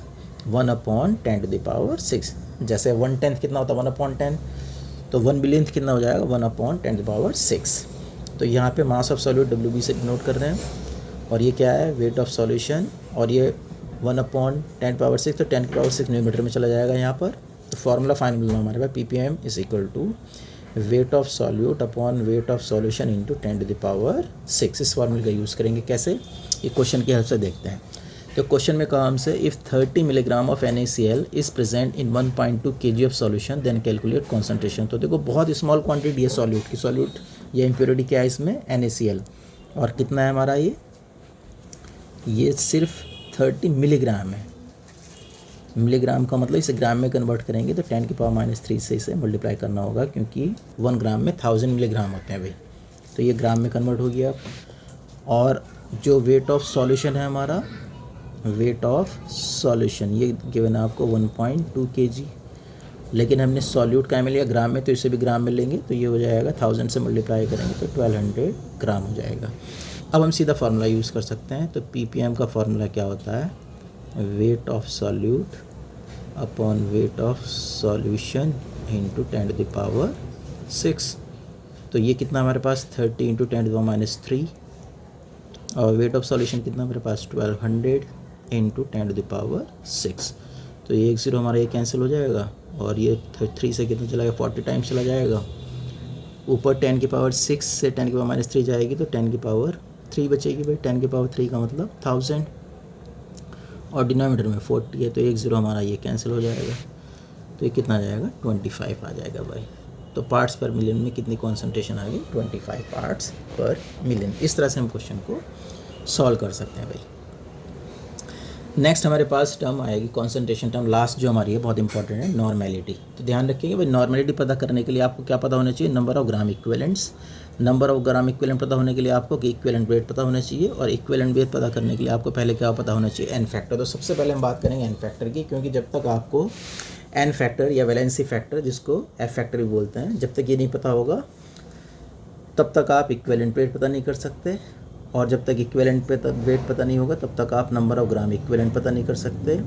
Speaker 1: 1/10⁻⁶। जैसे 1/10 कितना होता है 1/10, तो 1 millionth कितना हो जाएगा 1/10⁻⁶। तो यहाँ पे मास ऑफ सॉल्यूट WB से डिनोट कर रहे हैं, और ये क्या है वेट ऑफ सॉल्यूशन, और ये 1/10⁻⁶, तो 10⁻⁶ न्यूमीटर में चला जाएगा यहाँ पर। तो फार्मूला फाइनल हमारे पास ppm is equal to weight of solute upon weight of solution into 10⁻⁶। इस फार्मूले का यूज़ करेंगे कैसे, ये क्वेश्चन की हेल्प से देखते हैं। तो क्वेश्चन में कहा हमसे if 30 milligram of NaCl is present in 1.2 kg of solution then calculate concentration. तो देखो बहुत स्मॉल क्वांटिटी है सॉल्यूट की, सॉल्यूट या इम्प्योरिटी क्या है इसमें NaCl, और कितना है हमारा ये सिर्फ 30 मिलीग्राम है। मिलीग्राम का मतलब इसे ग्राम में कन्वर्ट करेंगे तो 10⁻³ से इसे मल्टीप्लाई करना होगा, क्योंकि 1 ग्राम में 1000 मिलीग्राम होते हैं भाई। तो ये ग्राम में कन्वर्ट हो गया। और जो वेट ऑफ सॉल्यूशन है हमारा, वेट ऑफ सॉल्यूशन ये गिवन है आपको 1.2 kg, लेकिन हमने सॉल्यूट का में लिया ग्राम में, तो इसे भी ग्राम में लेंगे तो ये हो जाएगा 1000 से मल्टीप्लाई करेंगे तो 1200 ग्राम हो जाएगा। अब हम सीधा फार्मूला यूज़ कर सकते हैं। तो ppm का फार्मूला क्या होता है, wait of solute upon weight of solution into 10⁻⁶। तो ये कितना हमारे पास 30 इंटू 10⁻⁻3, और वेट ऑफ सॉल्यूशन कितना हमारे पास 1200 इंटू 10⁻⁶। तो ये 1 0 हमारा ये कैंसिल हो जाएगा, और ये 3 से कितना चला गया 40 टाइम्स चला जाएगा। ऊपर 10⁻⁶ से 10⁻⁻3 जाएगी तो 10⁻3 बचेगी भाई। 10⁻3 का मतलब 1000, और डिनोमिनेटर में 40 है तो 1 0 हमारा ये कैंसिल हो जाएगा। तो ये कितना आ जाएगा 25 आ जाएगा भाई। तो पार्ट्स पर मिलियन में कितनी कॉन्सेंट्रेशन आ गई 25 पार्ट्स पर मिलियन। इस तरह से हम क्वेश्चन को सॉल्व कर सकते हैं भाई। नेक्स्ट हमारे पास टर्म आएगी कॉन्सेंट्रेशन टर्म, लास्ट जो हमारी है बहुत इंपॉर्टेंट है, नॉर्मेलिटी। तो ध्यान रखिएगा भाई, नॉर्मेलिटी पता करने के लिए आपको क्या पता होना चाहिए, number of gram equivalents. Number of gram equivalent पता होने के लिए आपको इक्विवेलेंट वेट पता होना चाहिए, और इक्विवेलेंट वेट पता करने के लिए आपको पहले क्या पता होना चाहिए, एन फैक्टर। तो सबसे पहले हम बात करेंगे एन फैक्टर की, क्योंकि जब तक आपको एन फैक्टर या वैलेंसी फैक्टर, जिसको एफ फैक्टर भी बोलते हैं, जब तक ये नहीं पता होगा तब तक आप इक्विवेलेंट वेट पता नहीं कर सकते, और जब तक इक्विवेलेंट वेट पता नहीं होगा तब तक आप नंबर ऑफ ग्राम इक्विवेलेंट पता नहीं कर सकते,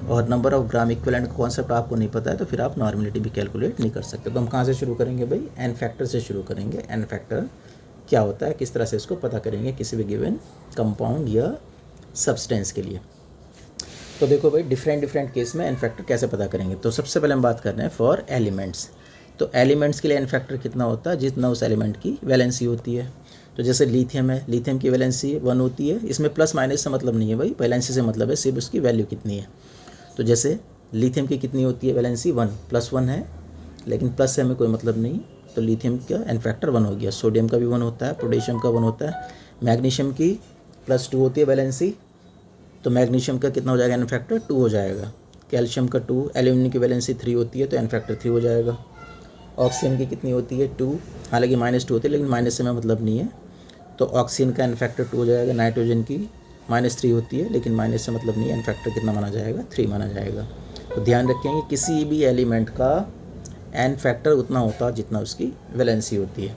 Speaker 1: और नंबर ऑफ ग्राम इक्विवेलेंट का कॉन्सेप्ट आपको नहीं पता है तो फिर आप नॉर्मेलिटी भी कैलकुलेट नहीं कर सकते। तो हम कहाँ से शुरू करेंगे भाई, एन फैक्टर से शुरू करेंगे। एन फैक्टर क्या होता है, किस तरह से इसको पता करेंगे किसी भी गिवन कंपाउंड या सब्सटेंस के लिए। तो देखो भाई, डिफरेंट केस में एन फैक्टर कैसे पता करेंगे। तो सबसे पहले हम बात कर रहे हैं फॉर एलिमेंट्स। तो एलिमेंट्स के लिए एन फैक्टर कितना होता है, जितना उस एलिमेंट की वैलेंसी होती है। तो जैसे लिथियम है, लिथियम की वैलेंसी 1 होती है, इसमें प्लस माइनस से मतलब नहीं है भाई, वैलेंसी से मतलब है सिर्फ उसकी वैल्यू कितनी है। तो जैसे लिथियम की कितनी होती है वैलेंसी 1, +1 है, लेकिन प्लस से हमें कोई मतलब नहीं, तो लिथियम का एन फैक्टर 1 हो गया। सोडियम का भी 1 होता है, पोटेशियम का 1 होता है, मैग्नीशियम की +2 होती है वैलेंसी, तो मैग्नीशियम का कितना हो जाएगा एन फैक्टर 2 हो जाएगा। कैल्शियम का 2, एल्यूमिनियम की वैलेंसी 3 होती है तो एन फैक्टर 3 हो जाएगा। ऑक्सीजन की कितनी होती है 2, हालांकि -2 होती है लेकिन माइनस से में मतलब नहीं है, तो ऑक्सीजन का एन फैक्टर 2 हो जाएगा। नाइट्रोजन की -3 होती है लेकिन माइनस से मतलब नहीं है, एन फैक्टर कितना माना जाएगा 3 माना जाएगा। तो ध्यान रखेंगे किसी भी एलिमेंट का एन फैक्टर उतना होता है जितना उसकी वैलेंसी होती है।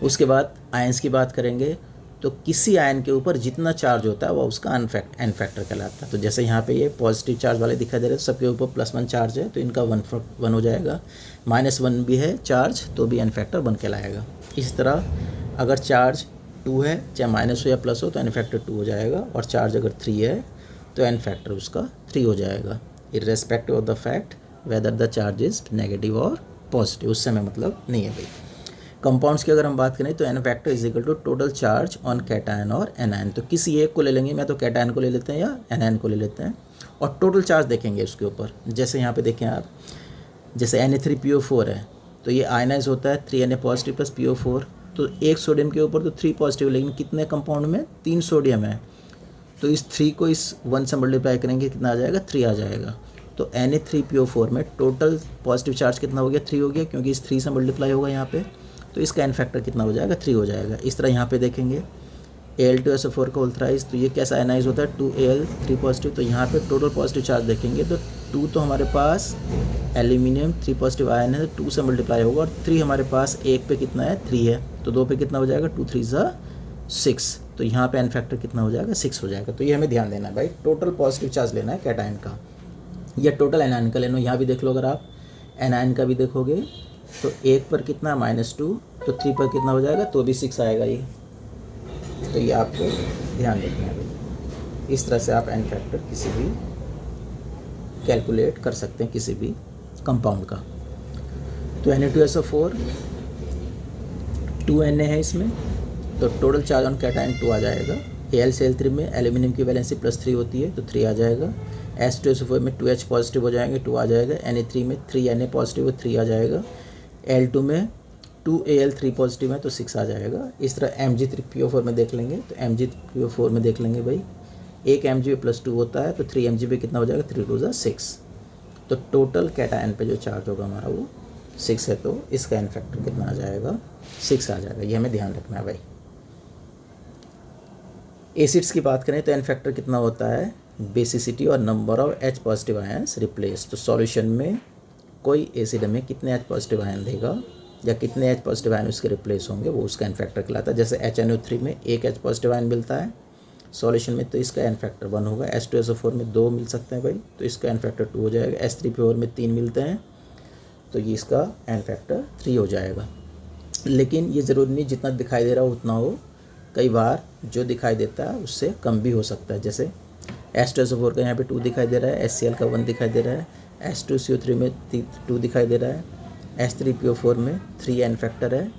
Speaker 1: उसके बाद आयंस की बात करेंगे, तो किसी आयन के ऊपर जितना चार्ज होता है वो उसका एन फैक्टर कहलाता है। तो जैसे यहाँ पे ये पॉजिटिव चार्ज वाले दिखाई दे रहे हैं, सबके ऊपर +1 चार्ज है तो इनका 1 हो जाएगा। -1 भी है चार्ज तो भी एन फैक्टर 1 कहलाएगा। इस तरह अगर चार्ज 2 है, चाहे माइनस हो या प्लस हो, तो एन फैक्टर 2 हो जाएगा, और चार्ज अगर 3 है तो एन फैक्टर उसका 3 हो जाएगा, irrespective of the fact whether the charge is negative और पॉजिटिव, उससे हमें मतलब नहीं है भाई। कंपाउंड्स की अगर हम बात करें तो N factor is equal to total charge on cation और एनायन। तो किसी एक को ले लेंगे, मैं तो कैटायन को ले लेते हैं या एनायन को ले लेते हैं, और टोटल चार्ज देखेंगे उसके ऊपर। जैसे यहाँ पे देखें आप, जैसे Na3PO4 है तो ये आयनाइज होता है 3Na पॉजिटिव प्लस PO4, तो एक सोडियम के ऊपर तो 3 पॉजिटिव, लेकिन कितने कंपाउंड में 3 सोडियम है, तो इस 3 को इस 1 से मल्टीप्लाई करेंगे कितना आ जाएगा 3 आ जाएगा। तो Na3PO4 में टोटल पॉजिटिव चार्ज कितना हो गया 3 हो गया, क्योंकि इस 3 से मल्टीप्लाई होगा यहाँ पे, तो इसका एन फैक्टर कितना हो जाएगा 3 हो जाएगा। इस तरह यहाँ पे देखेंगे Al2SO4 का होल थ्राइज, तो ये कैसा आयनाइज होता है 2Al 3 पॉजिटिव, तो यहाँ पे टोटल पॉजिटिव चार्ज देखेंगे तो 2 तो हमारे पास एल्यूमिनियम 3 पॉजिटिव आयन है, 2 से मल्टीप्लाई होगा, और 3 हमारे पास एक पे कितना है 3 है, तो 2 पे कितना हो जाएगा 2 3 6, तो यहाँ पे एन फैक्टर कितना हो जाएगा 6 हो जाएगा। तो ये हमें ध्यान देना है भाई, टोटल पॉजिटिव चार्ज लेना है कैटायन का, या टोटल एनायन का लेना। यहाँ भी देख लो, अगर आप एनायन का भी देखोगे तो 1 पर कितना -2, तो 3 पर कितना हो जाएगा तो भी 6 आएगा ये। तो ये आपको ध्यान रखना है भाई, इस तरह से आप एन फैक्टर किसी भी कैलकुलेट कर सकते हैं किसी भी कंपाउंड का। तो Na2SO4 2Na है इसमें, तो टोटल चार्ज ऑन कैटायन 2 आ जाएगा। AlCl3 में एल्यूमिनियम की वैलेंसी +3 होती है तो 3 आ जाएगा। H2SO4 में 2H पॉजिटिव हो जाएंगे 2 आ जाएगा। Na3 में 3Na पॉजिटिव है 3 आ जाएगा। Al2 में 2Al3 पॉजिटिव है तो 6 आ जाएगा। इस तरह Mg3PO4 में देख लेंगे, तो Mg3PO4 में देख लेंगे भाई, एक Mg +2 होता है तो 3 Mg पे कितना हो जाएगा 3 2 6, तो टोटल कैटायन पे जो चार्ज होगा हमारा वो 6 है, तो इसका एन फैक्टर कितना आ जाएगा 6 आ जाएगा। ये हमें ध्यान रखना है भाई। एसिड्स की बात करें तो एन फैक्टर कितना होता है, बेसिसिटी और number of H positive ions replace. तो सॉल्यूशन में कोई एसिड हमें कितने H पॉजिटिव आयन देगा या कितने H पॉजिटिव आयन उसके रिप्लेस होंगे, वो उसका एन फैक्टर कहलाता है। जैसे HNO3 में 1 H पॉजिटिव आयन मिलता है सॉल्यूशन में, तो इसका एन फैक्टर 1 होगा। H2SO4 में 2 मिल सकते हैं भाई, तो इसका एन फैक्टर 2 हो जाएगा। H3PO4 में 3 मिलते हैं तो ये इसका एन फैक्टर 3 हो जाएगा। लेकिन ये ज़रूरी नहीं जितना दिखाई दे रहा हो उतना हो, कई बार जो दिखाई देता है उससे कम भी हो सकता है। जैसे H2SO4 का यहाँ पे 2 दिखाई दे रहा है, HCl का 1 दिखाई दे रहा है, H2CO3 में 2 दिखाई दे रहा है, H3PO4 में 3 एन फैक्टर है,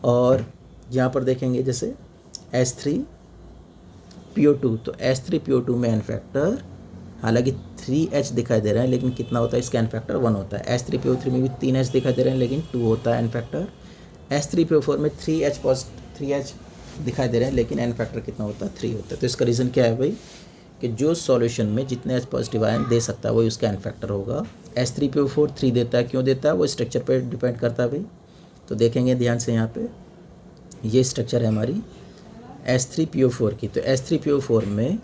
Speaker 1: और यहाँ पर देखेंगे जैसे H3PO2, तो H3PO2 में एन फैक्टर हालांकि 3H दिखाई दे रहा है लेकिन कितना होता है इसका एन फैक्टर 1 होता है। H3PO3 में भी 3H दिखाई दे रहे हैं लेकिन 2 होता है एन फैक्टर। H3PO4 में 3H दिखाई दे रहे हैं लेकिन एन फैक्टर कितना होता है 3 होता है। तो इसका रीज़न क्या है भाई, कि जो सॉल्यूशन में जितने H पॉजिटिव आयन दे सकता है वही उसका एन फैक्टर होगा। H3PO4 3 देता है, क्यों देता है वो स्ट्रक्चर पर डिपेंड करता है भाई। तो देखेंगे ध्यान से, यहाँ पे ये स्ट्रक्चर है हमारी H3PO4 की, तो H3PO4 में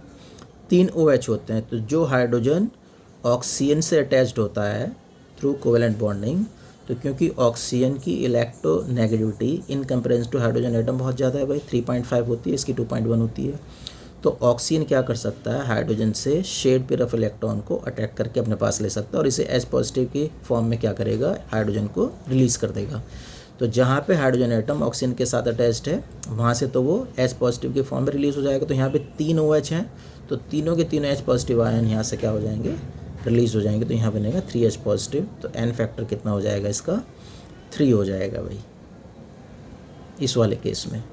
Speaker 1: 3 OH होते हैं, तो जो हाइड्रोजन ऑक्सीजन से अटैच्ड होता है थ्रू कोवेलेंट बॉन्डिंग, तो क्योंकि ऑक्सीजन की electronegativity in comparison to hydrogen atom बहुत ज़्यादा है भाई, 3.5 होती है, इसकी 2.1 होती है, तो ऑक्सीजन क्या कर सकता है हाइड्रोजन से शेड पेयर ऑफ इलेक्ट्रॉन को अटैक करके अपने पास ले सकता है, और इसे H पॉजिटिव की फॉर्म में क्या करेगा हाइड्रोजन को रिलीज़ कर देगा। तो जहाँ पे हाइड्रोजन एटम ऑक्सीजन के साथ अटैच्ड है वहाँ से तो वो H पॉजिटिव के फॉर्म में रिलीज़ हो जाएगा। तो यहाँ पे 3 OH हैं, तो तीनों के तीनों H पॉजिटिव आयन यहाँ से क्या हो जाएंगे रिलीज हो जाएंगे तो यहाँ बनेगा 3H पॉजिटिव, तो एन फैक्टर कितना हो जाएगा इसका 3 हो जाएगा भाई इस वाले केस में।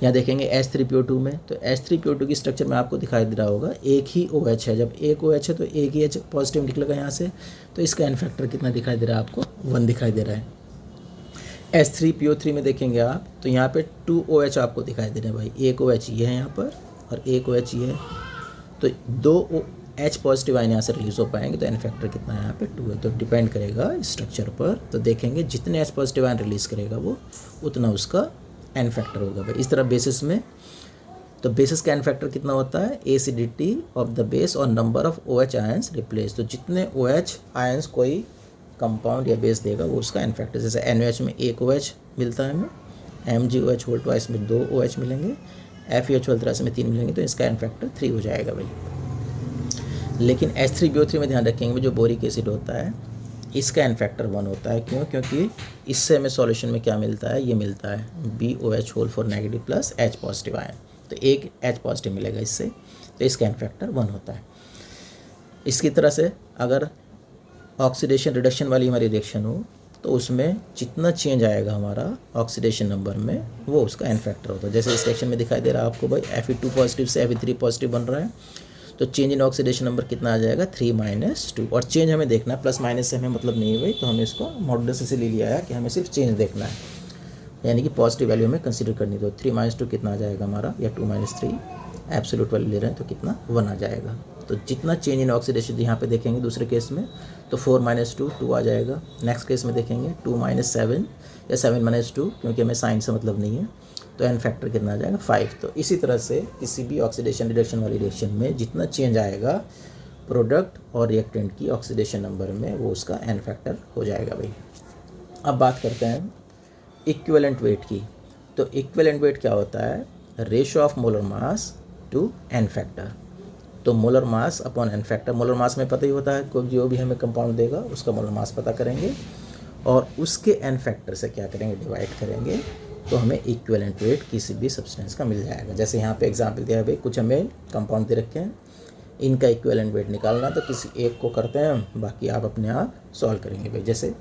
Speaker 1: यहाँ देखेंगे H3PO2 में, तो H3PO2 की स्ट्रक्चर में आपको दिखाई दे रहा होगा एक ही OH है, जब एक OH है तो एक ही H पॉजिटिव निकलेगा यहाँ से, तो इसका एन फैक्टर कितना दिखाई दे रहा है आपको 1 दिखाई दे रहा है। H3PO3 में देखेंगे आप तो यहाँ पे 2 OH आपको दिखाई दे रहे हैं भाई, एक OH ये है यहाँ पर और एक OH ये है, तो 2 H पॉजिटिव आयन यहाँ से रिलीज हो पाएंगे, तो एन फैक्टर कितना है यहाँ पे 2 है। तो डिपेंड करेगा स्ट्रक्चर पर, तो देखेंगे जितने H पॉजिटिव आयन रिलीज करेगा वो उतना उसका एन फैक्टर होगा भाई। इस तरह बेसिस में, तो बेसिस का एन फैक्टर कितना होता है एसिडिटी ऑफ द बेस और number of OH ions replace, तो जितने OH आयंस कोई कंपाउंड या बेस देगा वो उसका एन फैक्टर। जैसे NaOH में एक OH मिलता है हमें, MgOH होल ट्वाइस में 2 OH मिलेंगे, FeOH होल थ्राइस में 3 मिलेंगे, तो इसका एन फैक्टर 3 हो जाएगा भाई। लेकिन H3BO3 में ध्यान रखेंगे जो बोरिक एसिड होता है इसका एन फैक्टर 1 होता है। क्यों? क्योंकि इससे हमें सॉल्यूशन में क्या मिलता है, ये मिलता है BOH whole 4 negative plus H positive ion, तो एक H पॉजिटिव मिलेगा इससे, तो इसका एन फैक्टर 1 होता है। इसकी तरह से अगर ऑक्सीडेशन रिडक्शन वाली हमारी रिएक्शन हो तो उसमें जितना चेंज आएगा हमारा ऑक्सीडेशन नंबर में वो उसका एन फैक्टर होता है। जैसे इस रिएक्शन में दिखाई दे रहा है आपको भाई Fe2 पॉजिटिव से Fe3 पॉजिटिव बन रहा है, तो चेंज इन ऑक्सीडेशन नंबर कितना आ जाएगा 3 - 2, और चेंज हमें देखना है, प्लस माइनस से हमें मतलब नहीं है भाई, तो हमें इसको मॉडुलस से ले लिया है कि हमें सिर्फ चेंज देखना है, यानी कि पॉजिटिव वैल्यू हमें कंसीडर करनी। तो 3 - 2 कितना आ जाएगा हमारा, या 2 - 3 एब्सोल्यूट वैल्यू ले रहे हैं तो कितना 1 आ जाएगा। तो जितना चेंज इन ऑक्सीडेशन यहाँ पे देखेंगे दूसरे केस में तो 4 - 2 2 आ जाएगा। नेक्स्ट केस में देखेंगे 2 - 7 या 7 - 2, क्योंकि हमें साइन से मतलब नहीं है, तो एन फैक्टर कितना आ जाएगा 5। तो इसी तरह से किसी भी ऑक्सीडेशन रिडक्शन वाली रिएक्शन में जितना चेंज आएगा प्रोडक्ट और रिएक्टेंट की ऑक्सीडेशन नंबर में वो उसका एन फैक्टर हो जाएगा भाई। अब बात करते हैं इक्विवेलेंट वेट की। तो इक्विवेलेंट वेट क्या होता है, ratio of molar mass to N factor. तो molar mass upon N factor, molar mass में पता ही होता है कोई जो भी हमें कंपाउंड देगा उसका मोलर मास पता करेंगे और उसके एन फैक्टर से क्या करेंगे डिवाइड करेंगे, तो हमें इक्विवेलेंट वेट किसी भी सब्सटेंस का मिल जाएगा। जैसे यहाँ पे एग्जांपल दिया है भाई, कुछ हमें कंपाउंड दे रखे हैं, इनका इक्विवेलेंट वेट निकालना, तो किसी एक को करते हैं, बाकी आप अपने आप सॉल्व करेंगे भाई। जैसे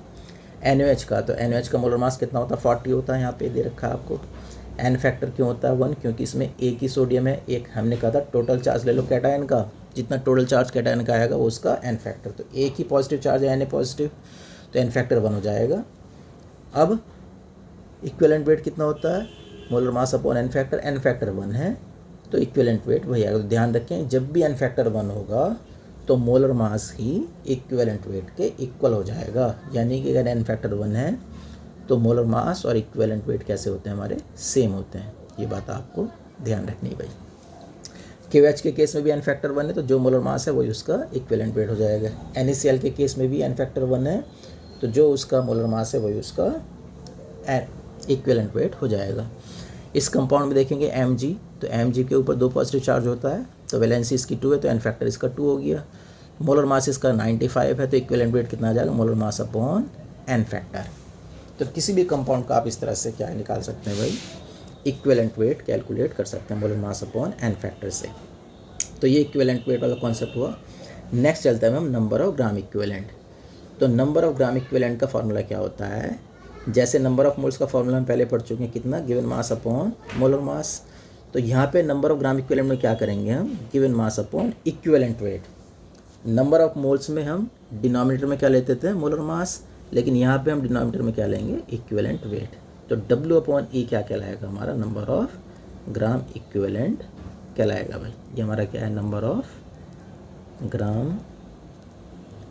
Speaker 1: NaOH का, तो NaOH का मोलर मास कितना होता है 40 होता है, यहाँ पे दे रखा है आपको। एन फैक्टर क्यों होता है 1, क्योंकि इसमें एक ही सोडियम है, एक हमने कहा था टोटल चार्ज ले लो कैटायन का, जितना टोटल चार्ज कैटायन का आएगा वो उसका एन फैक्टर, तो एक ही पॉजिटिव चार्ज है Na पॉजिटिव, तो एन फैक्टर 1 हो जाएगा। अब इक्विवेलेंट वेट कितना होता है, molar mass upon N factor 1 है, तो इक्विवेलेंट वेट वही आएगा। तो ध्यान रखें जब भी एन फैक्टर 1 होगा तो मोलर मास ही इक्विवेलेंट वेट के इक्वल हो जाएगा, यानी कि अगर एन फैक्टर 1 है तो मोलर मास और इक्विवेलेंट वेट कैसे होते हैं हमारे सेम होते हैं, ये बात आपको ध्यान रखनी है भाई। KOH के केस में भी एन फैक्टर 1 है तो जो मोलर मास है वही उसका इक्विवेलेंट वेट हो जाएगा। NaCl के केस में भी एन फैक्टर 1 है तो जो उसका मोलर मास है वही उसका इक्विवेलेंट वेट हो जाएगा। इस कंपाउंड में देखेंगे Mg, तो Mg के ऊपर 2 पॉजिटिव चार्ज होता है, तो वैलेंसी इसकी 2 है, तो एन फैक्टर इसका 2 हो गया। मोलर मास इसका 95 है, तो इक्विवेलेंट वेट कितना आ जाएगा molar mass upon N factor. तो किसी भी कंपाउंड का आप इस तरह से क्या निकाल सकते हैं भाई, इक्विवेलेंट वेट कैलकुलेट कर सकते हैं molar mass upon N factor से। तो ये इक्विवेलेंट वेट वाला कॉन्सेप्ट हुआ। नेक्स्ट चलता है हम नंबर ऑफ ग्राम इक्विवेलेंट। तो नंबर ऑफ ग्राम इक्विवेलेंट का फॉर्मूला क्या होता है, जैसे नंबर ऑफ मोल्स का फॉर्मूला हम पहले पढ़ चुके हैं, कितना given mass upon molar mass. तो यहाँ पे नंबर ऑफ ग्राम इक्विवेलेंट में क्या करेंगे हम, given mass upon equivalent weight. Number of moles में हम डिनोमिनेटर में क्या लेते थे मोलर मास, लेकिन यहाँ पे हम डिनोमिनेटर में क्या लेंगे इक्विवेलेंट वेट। तो W/E क्या कहलाएगा हमारा, नंबर ऑफ ग्राम इक्विवेलेंट कहलाएगा भाई। ये हमारा क्या है, नंबर ऑफ ग्राम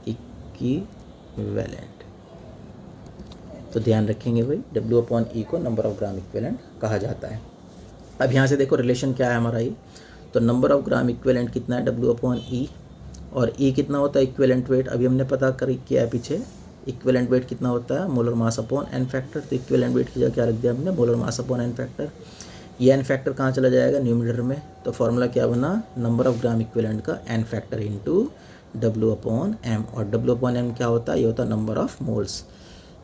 Speaker 1: इक्विवेलेंट। तो ध्यान रखेंगे भाई W/E को नंबर ऑफ ग्राम इक्विवेलेंट कहा जाता है। अब यहाँ से देखो रिलेशन क्या है हमारा ये, तो नंबर ऑफ ग्राम इक्विवेलेंट कितना है W/E, और E कितना होता है इक्विवेलेंट वेट, अभी हमने पता कर किया है पीछे। इक्विवेलेंट वेट कितना होता है molar mass upon N factor, तो इक्विवेलेंट वेट की जगह क्या रख दिया हमने molar mass upon N factor. ये एन फैक्टर कहाँ चला जाएगा न्यूमरेटर में, तो फॉर्मूला क्या बना, नंबर ऑफ ग्राम इक्विवेलेंट का एन फैक्टर इंटू W/M, और W/M क्या होता है, ये होता है नंबर ऑफ मोल्स,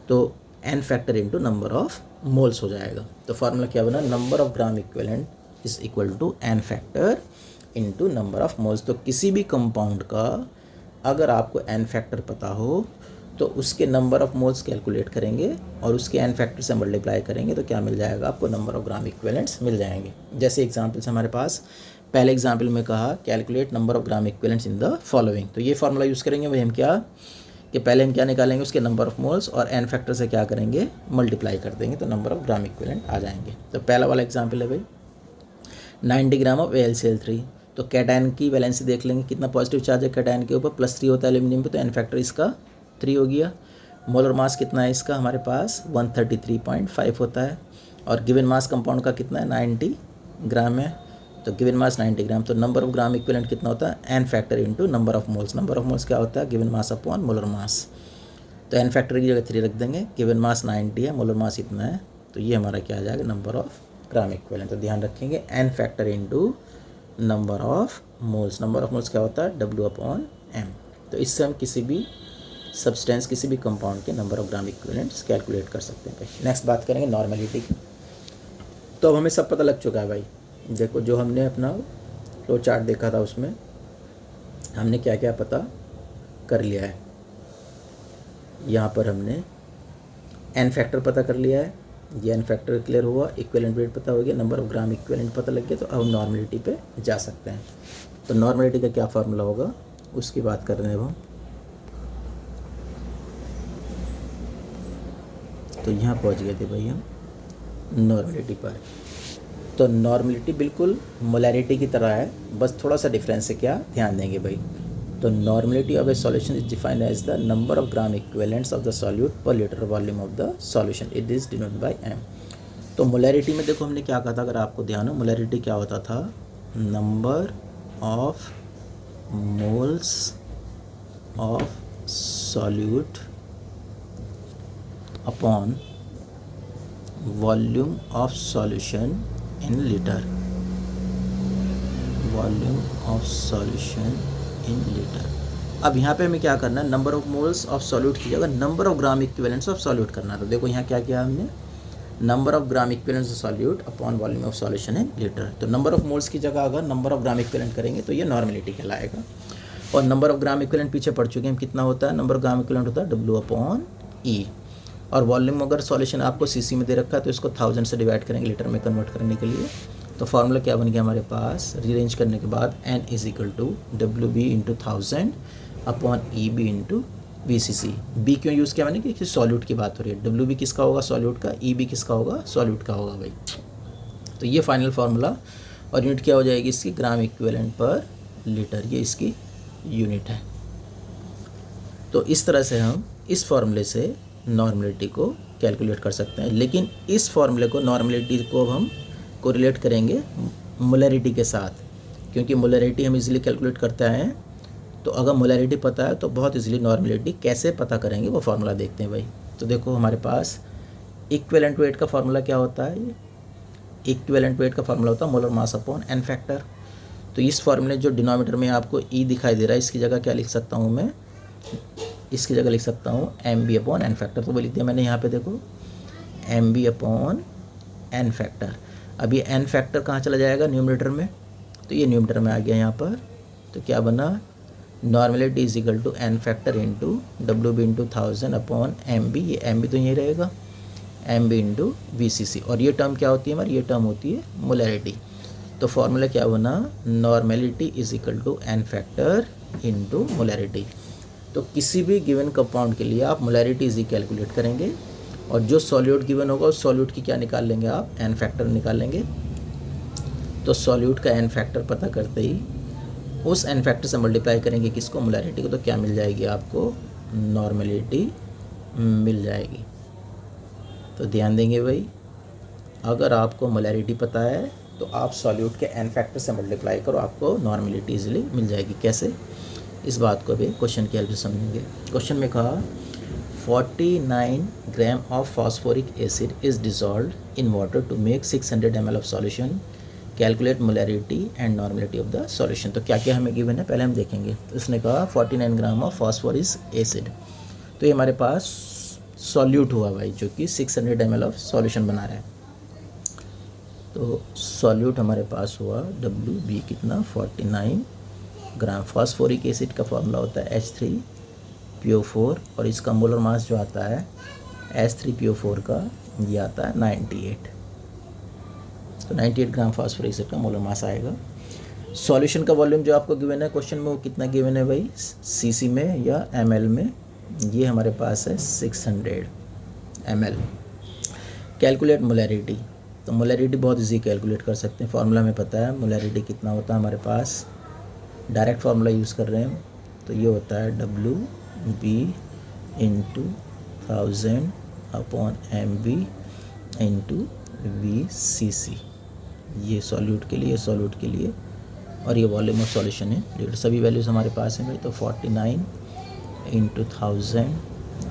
Speaker 1: तो N factor into number of moles हो जाएगा। तो फार्मूला क्या बना, number of gram equivalent is equal to N factor into number of moles. तो किसी भी कंपाउंड का अगर आपको एन फैक्टर पता हो तो उसके नंबर ऑफ मोल्स कैलकुलेट करेंगे और उसके एन फैक्टर से मल्टीप्लाई करेंगे तो क्या मिल जाएगा आपको, नंबर ऑफ ग्राम इक्विवेलेंट्स मिल जाएंगे। जैसे एग्जांपल्स हमारे पास पहले एग्जाम्पल में कहा calculate number of gram equivalents in the following, तो ये फार्मूला यूज़ करेंगे भाई हम क्या कि पहले हम क्या निकालेंगे उसके नंबर ऑफ मोल्स और एन फैक्टर से क्या करेंगे मल्टीप्लाई कर देंगे तो नंबर ऑफ ग्राम इक्विवेलेंट आ जाएंगे। तो पहला वाला एग्जाम्पल है भाई 90 ग्राम ऑफ AlCl3, तो कैटायन की वैलेंसी देख लेंगे कितना पॉजिटिव चार्ज है कैटायन के ऊपर, +3 होता है एल्यूमिनियम पे, तो एन फैक्टर इसका 3 हो गया। मोलर मास कितना है इसका हमारे पास 133.5 होता है और गिवन मास कंपाउंड का कितना है 90 ग्राम है, तो गिवन मास 90 ग्राम, तो नंबर ऑफ ग्राम इक्विवेलेंट कितना होता है N factor into number of moles. Number of moles क्या होता है given mass upon molar mass, तो एन फैक्टर की जगह 3 रख देंगे, गिवन मास 90 है, मोलर मास इतना है, तो ये हमारा क्या आ जाएगा नंबर ऑफ ग्राम इक्विवेलेंट। तो ध्यान रखेंगे N factor into number of moles. Number of moles क्या होता है W/M। तो इससे हम किसी भी सब्सटेंस किसी भी कंपाउंड के number of gram equivalents calculate कर सकते हैं भाई। नेक्स्ट बात करेंगे नॉर्मेलिटी की। तो अब हमें सब पता लग चुका है भाई, देखो जो हमने अपना फ्लो चार्ट देखा था उसमें हमने क्या क्या पता कर लिया है। यहाँ पर हमने एन फैक्टर पता कर लिया है, ये एन फैक्टर क्लियर हुआ, इक्विवेलेंट वेट पता हो गया, नंबर ऑफ ग्राम इक्विवेलेंट पता लग गया, तो अब नॉर्मेलिटी पे जा सकते हैं। तो नॉर्मेलिटी का क्या फार्मूला होगा उसकी बात कर रहे हैं हम। तो यहाँ पहुँच गए थे भाई हम नॉर्मेलिटी पर। तो नॉर्मेलिटी बिल्कुल मोलैरिटी की तरह है, बस थोड़ा सा डिफरेंस है, क्या ध्यान देंगे भाई। तो normality of a solution is defined as the number of gram equivalents of the solute per litre volume of the solution, it is denoted by M। तो मोलैरिटी में देखो हमने क्या कहा था, अगर आपको ध्यान हो मोलैरिटी क्या होता था, number of moles of solute upon volume of solution in litre, volume of solution in litre. अब यहाँ पे हमें क्या करना है, number of moles of solute की जगह number of gram equivalents of solute करना है। तो देखो यहाँ क्या किया हमने, number of gram equivalents of solute upon volume of solution in litre. तो नंबर ऑफ मोल्स की जगह अगर नंबर ऑफ ग्राम इक्विवेलेंट करेंगे तो ये नॉर्मेलिटी कहलाएगा। और नंबर ऑफ ग्राम इक्विवेलेंट पीछे पढ़ चुके हैं कितना होता है, नंबर ऑफ ग्राम इक्विवेलेंट होता है W/E। और वॉल्यूम अगर सॉल्यूशन आपको सीसी में दे रखा है तो इसको 1000 से डिवाइड करेंगे लीटर में कन्वर्ट करने के लिए। तो फार्मूला क्या बन गया हमारे पास, रीअरेंज करने के बाद N = WB × 1000 upon EB × VCC। B क्यों यूज़ किया मैंने, कि सॉल्यूट की बात हो रही है, WB किसका होगा सॉल्यूट का, EB किसका होगा सॉल्यूट का होगा भाई। तो ये फाइनल फार्मूला और यूनिट क्या हो जाएगी इसकी, ग्राम इक्विवेलेंट पर लीटर, ये इसकी यूनिट है। तो इस तरह से हम इस फार्मूले से नॉर्मेलिटी को कैलकुलेट कर सकते हैं। लेकिन इस फार्मूले को नॉर्मेलिटी को हम कोरिलेट करेंगे मोलैरिटी के साथ, क्योंकि मोलैरिटी हम इजीली कैलकुलेट करते हैं। तो अगर मोलैरिटी पता है तो बहुत इजीली नॉर्मेलिटी कैसे पता करेंगे वो फार्मूला देखते हैं भाई। तो देखो हमारे पास इक्विवेलेंट वेट का फार्मूला क्या होता है, इक्विवेलेंट वेट का फार्मूला होता है molar mass upon N factor. तो इस फार्मूले जो डिनोमिनेटर में आपको E दिखाई दे रहा है इसकी जगह क्या लिख सकता हूँ मैं, इसकी जगह लिख सकता हूँ MB/N फैक्टर। तो वो लिख दिया मैंने यहाँ पे देखो MB/N फैक्टर। अब ये N फैक्टर कहाँ चला जाएगा न्यूमरेटर में, तो ये न्यूमरेटर में आ गया यहाँ पर। तो क्या बना, normality = N factor into WB × 1000 upon MB, ये MB तो यही रहेगा, MB × VCC। और ये टर्म क्या होती है हमारी, ये टर्म होती है मोलैरिटी। तो फॉर्मूला क्या बना, normality = N factor into molarity. तो किसी भी गिवन कंपाउंड के लिए आप मोलैरिटी इजी कैलकुलेट करेंगे और जो सॉल्यूट गिवन होगा उस सॉल्यूट की क्या निकाल लेंगे आप, एन फैक्टर निकाल लेंगे। तो सॉल्यूट का एन फैक्टर पता करते ही उस एन फैक्टर से मल्टीप्लाई करेंगे किसको, मोलैरिटी को, तो क्या मिल जाएगी आपको, नॉर्मेलिटी मिल जाएगी। तो ध्यान देंगे भाई, अगर आपको मोलैरिटी पता है तो आप सॉल्यूट के एन फैक्टर से मल्टीप्लाई करो, आपको नॉर्मेलिटी इजीली मिल जाएगी। कैसे, इस बात को भी क्वेश्चन की हेल्प से समझेंगे। क्वेश्चन में कहा 49 gram of phosphoric acid is dissolved in water to make 600 ml of solution, calculate molarity and normality of the solution. तो क्या क्या हमें गिवन है पहले हम देखेंगे। उसने कहा 49 ग्राम ऑफ फॉस्फोरिक एसिड, तो ये हमारे पास सॉल्यूट हुआ भाई जो कि 600 ml ऑफ सॉल्यूशन बना रहा है। तो सॉल्यूट हमारे पास हुआ WB कितना 49 ग्राम। फॉस्फोरिक एसिड का फॉर्मूला होता है H3PO4 और इसका मोलर मास जो आता है H3PO4 का ये आता है 98। तो 98 ग्राम फॉस्फोरिक एसिड का मोलर मास आएगा। सॉल्यूशन का वॉल्यूम जो आपको गिवन है क्वेश्चन में वो कितना गिवन है भाई, सीसी में या ml में, ये हमारे पास है 600 ml। कैलकुलेट मोलैरिटी, तो मोलैरिटी बहुत इजी कैलकुलेट कर सकते हैं, फार्मूला में पता है मोलैरिटी कितना होता है हमारे पास, डायरेक्ट फार्मूला यूज़ कर रहे हैं। तो ये होता है WB into 1000 upon MB into VCC, ये सॉल्यूट के लिए, सॉल्यूट के लिए, और ये वॉल्यूम ऑफ सॉल्यूशन है लीटर। सभी वैल्यूज़ हमारे पास हैं भाई। तो 49 इंटू 1000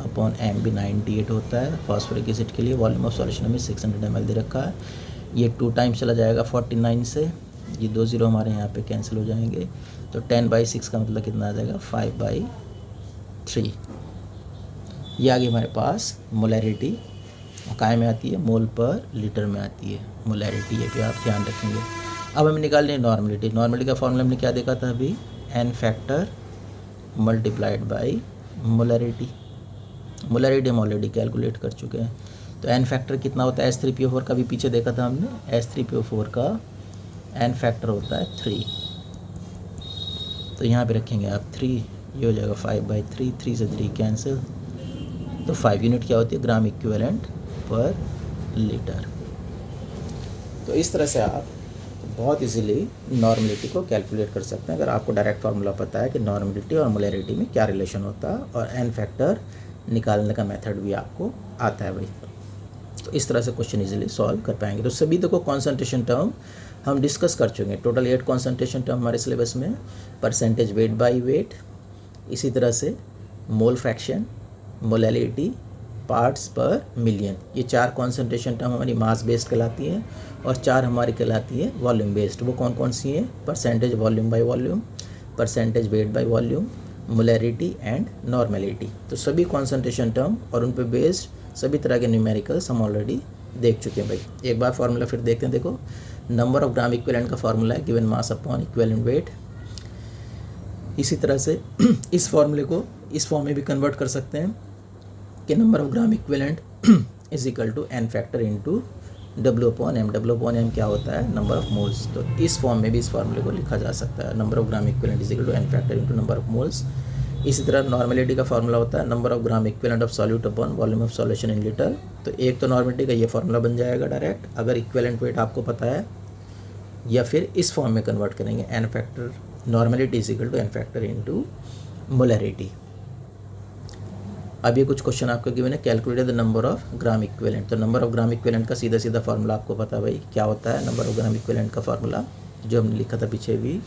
Speaker 1: अपॉन MB 98 होता है फॉस्फोरिक एसिड के लिए। वॉल्यूम ऑफ सॉल्यूशन हमें 600 ml दे रखा है। ये 2 टाइम्स चला जाएगा 49 से, ये 2 0 हमारे यहाँ पे कैंसिल हो जाएंगे। तो 10/6 का मतलब कितना आ जाएगा 5/3। ये आ गई हमारे पास मोलैरिटी, काय में आती है, मोल पर लीटर में आती है मोलैरिटी, ये भी आप ध्यान रखेंगे। अब हमें निकालनी है नॉर्मलिटी। नॉर्मलिटी का फॉर्मूला हमने क्या देखा था अभी, n factor multiplied by molarity. Molarity हम ऑलरेडी कैलकुलेट कर चुके हैं। तो n फैक्टर कितना होता है, H3PO4 का भी पीछे देखा था हमने, H3PO4 का n फैक्टर होता है 3। तो यहाँ पे रखेंगे आप 3, ये हो जाएगा 5/3, 3 से 3 कैंसिल, तो 5 यूनिट क्या होती है, ग्राम इक्विवेलेंट पर लीटर। तो इस तरह से आप बहुत इजीली नॉर्मलिटी को कैलकुलेट कर सकते हैं अगर आपको डायरेक्ट फार्मूला पता है कि नॉर्मलिटी और मोलैरिटी में क्या रिलेशन होता है, और n फैक्टर निकालने का मेथड भी आपको आता है भाई। तो इस तरह से क्वेश्चन इजीली सॉल्व कर पाएंगे। तो सभी देखो कॉन्सेंट्रेशन टर्म हम डिस्कस कर चुके हैं, टोटल 8 कॉन्सेंट्रेशन टर्म हमारे सिलेबस में, परसेंटेज वेट बाई वेट, इसी तरह से मोल फ्रैक्शन, मोलैरिटी, पार्ट्स पर मिलियन, ये 4 कॉन्सेंट्रेशन टर्म हमारी मास बेस्ड कहलाती हैं, और 4 हमारी कहलाती है वॉल्यूम बेस्ड। वो कौन कौन सी हैं, percentage volume by volume, percentage weight by volume, molarity and normality. तो सभी कॉन्सेंट्रेशन टर्म और उन पर बेस्ड सभी तरह के न्यूमेरिकल्स हम ऑलरेडी देख चुके हैं भाई। एक बार फार्मूला फिर देखते हैं। देखो, नंबर ऑफ ग्राम इक्विवेलेंट का फार्मूला है given mass upon equivalent weight. इसी तरह से इस फार्मूले को इस फॉर्म में भी कन्वर्ट कर सकते हैं कि number of gram equivalent is equal to n factor into W/m। W/m क्या होता है, नंबर ऑफ मोल्स। तो इस फॉर्म में भी इस फार्मूले को लिखा जा सकता है, number of gram equivalent is equal to n factor into number of moles. इसी तरह नॉर्मलिटी का फार्मूला होता है number of gram equivalent of solute upon volume of solution in litre. तो एक तो नॉर्मलिटी का ये फार्मूला बन जाएगा डायरेक्ट, अगर इक्विवेलेंट वेट आपको पता है, या फिर इस फॉर्म में कन्वर्ट करेंगे n factor normality is equal to n factor into molarity. अब ये कुछ क्वेश्चन आपको गिवन है, calculate the number of gram equivalent. तो नंबर ऑफ ग्राम इक्विवेलेंट का सीधा सीधा फार्मूला आपको पता है भाई क्या होता है, नंबर ऑफ ग्राम इक्विवेलेंट का फार्मूला जो हमने लिखा था पीछे भी,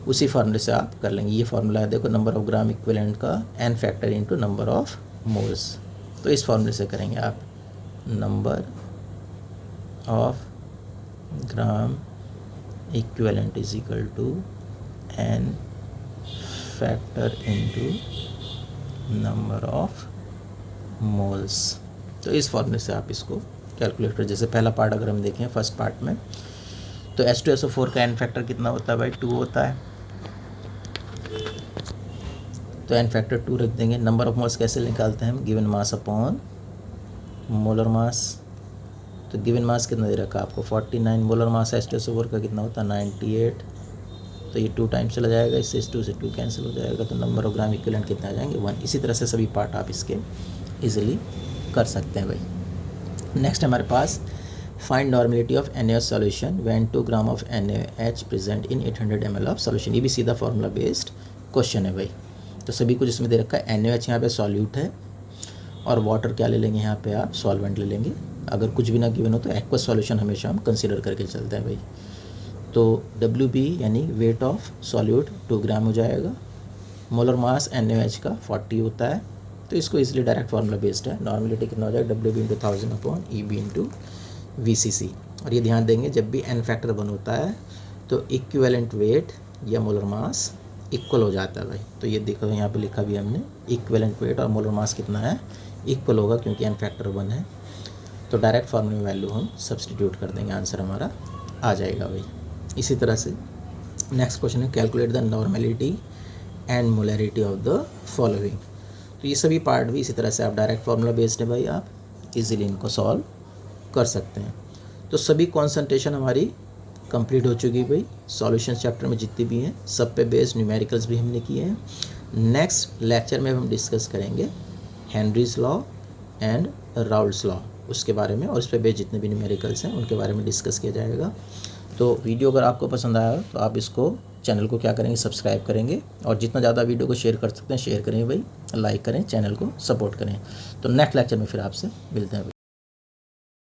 Speaker 1: उसी फार्मूले से आप कर लेंगे। ये फार्मूला है देखो, नंबर ऑफ ग्राम इक्विवेलेंट का n factor into number of moles. तो इस फार्मूले से करेंगे आप, number of gram equivalent is equal to n factor into number of moles. तो इस फॉर्मूले से आप इसको कैलकुलेट कर, जैसे पहला पार्ट अगर हम देखें फर्स्ट पार्ट में, तो H2SO4 का n फैक्टर कितना होता है भाई, 2 होता है। तो n फैक्टर 2 रख देंगे। नंबर ऑफ मोल्स कैसे निकालते हैं हम, given mass upon molar mass. तो गिवन मास कितना दे रखा है आपको 49, मोलर मास H2SO4 का कितना होता है 98। तो ये 2 टाइम्स चला जाएगा, इससे 2 से 2 कैंसिल हो जाएगा, तो नंबर ऑफ ग्राम इक्विवेलेंट कितना आ जाएंगे 1। इसी तरह से सभी पार्ट आप इसके इजीली कर सकते हैं भाई। नेक्स्ट हमारे पास find normality of NaOH solution when 2 gram of NaOH present in 800 ml of solution. ये भी सीधा फार्मूला बेस्ड क्वेश्चन है भाई। तो सभी कुछ इसमें दे रखा है, NaOH यहाँ पे सॉल्यूट है, और वाटर क्या ले लेंगे यहाँ पे आप, सॉल्वेंट ले लेंगे। अगर कुछ भी ना गिवन हो तो एक्वस सॉल्यूशन हमेशा हम कंसिडर करके चलते हैं भाई। तो WB यानी वेट ऑफ सॉल्यूट 2 ग्राम हो जाएगा, मोलर मास NaOH का 40 होता है। तो इसको इसलिए डायरेक्ट फार्मूला बेस्ड है, नॉर्मलिटी कितना हो जाएगा WB into 1000 upon EB into VCC। और ये ध्यान देंगे जब भी n फैक्टर 1 होता है तो इक्विवेलेंट वेट या मोलर मास इक्वल हो जाता है भाई। तो ये देखो यहाँ पे लिखा भी हमने, इक्विवेलेंट वेट और मोलर मास कितना है, इक्वल होगा, क्योंकि n फैक्टर 1 है। तो डायरेक्ट फार्मूले में वैल्यू हम सब्सटीट्यूट कर देंगे, आंसर हमारा आ जाएगा भाई। इसी तरह से नेक्स्ट क्वेश्चन है calculate the normality and molarity of the following. तो ये सभी पार्ट भी इसी तरह से आप डायरेक्ट फार्मूला बेस्ड है भाई, आप इजीली इनको सॉल्व कर सकते हैं। तो सभी कॉन्सेंट्रेशन हमारी कंप्लीट हो चुकी है भाई। सॉल्यूशन चैप्टर में जितनी भी हैं सब पे बेस्ड न्यूमेरिकल्स भी हमने किए हैं। नेक्स्ट लेक्चर में हम डिस्कस करेंगे Henry's law and Raoult's law उसके बारे में, और इस पे बेस्ड जितने भी न्यूमेरिकल्स हैं उनके बारे में डिस्कस किया जाएगा। तो वीडियो अगर आपको पसंद आया तो आप इसको चैनल को क्या करेंगे, सब्सक्राइब करेंगे, और जितना ज़्यादा वीडियो को शेयर कर सकते हैं शेयर करें भाई, लाइक करें, चैनल को सपोर्ट करें। तो नेक्स्ट लेक्चर में फिर आपसे मिलते हैं।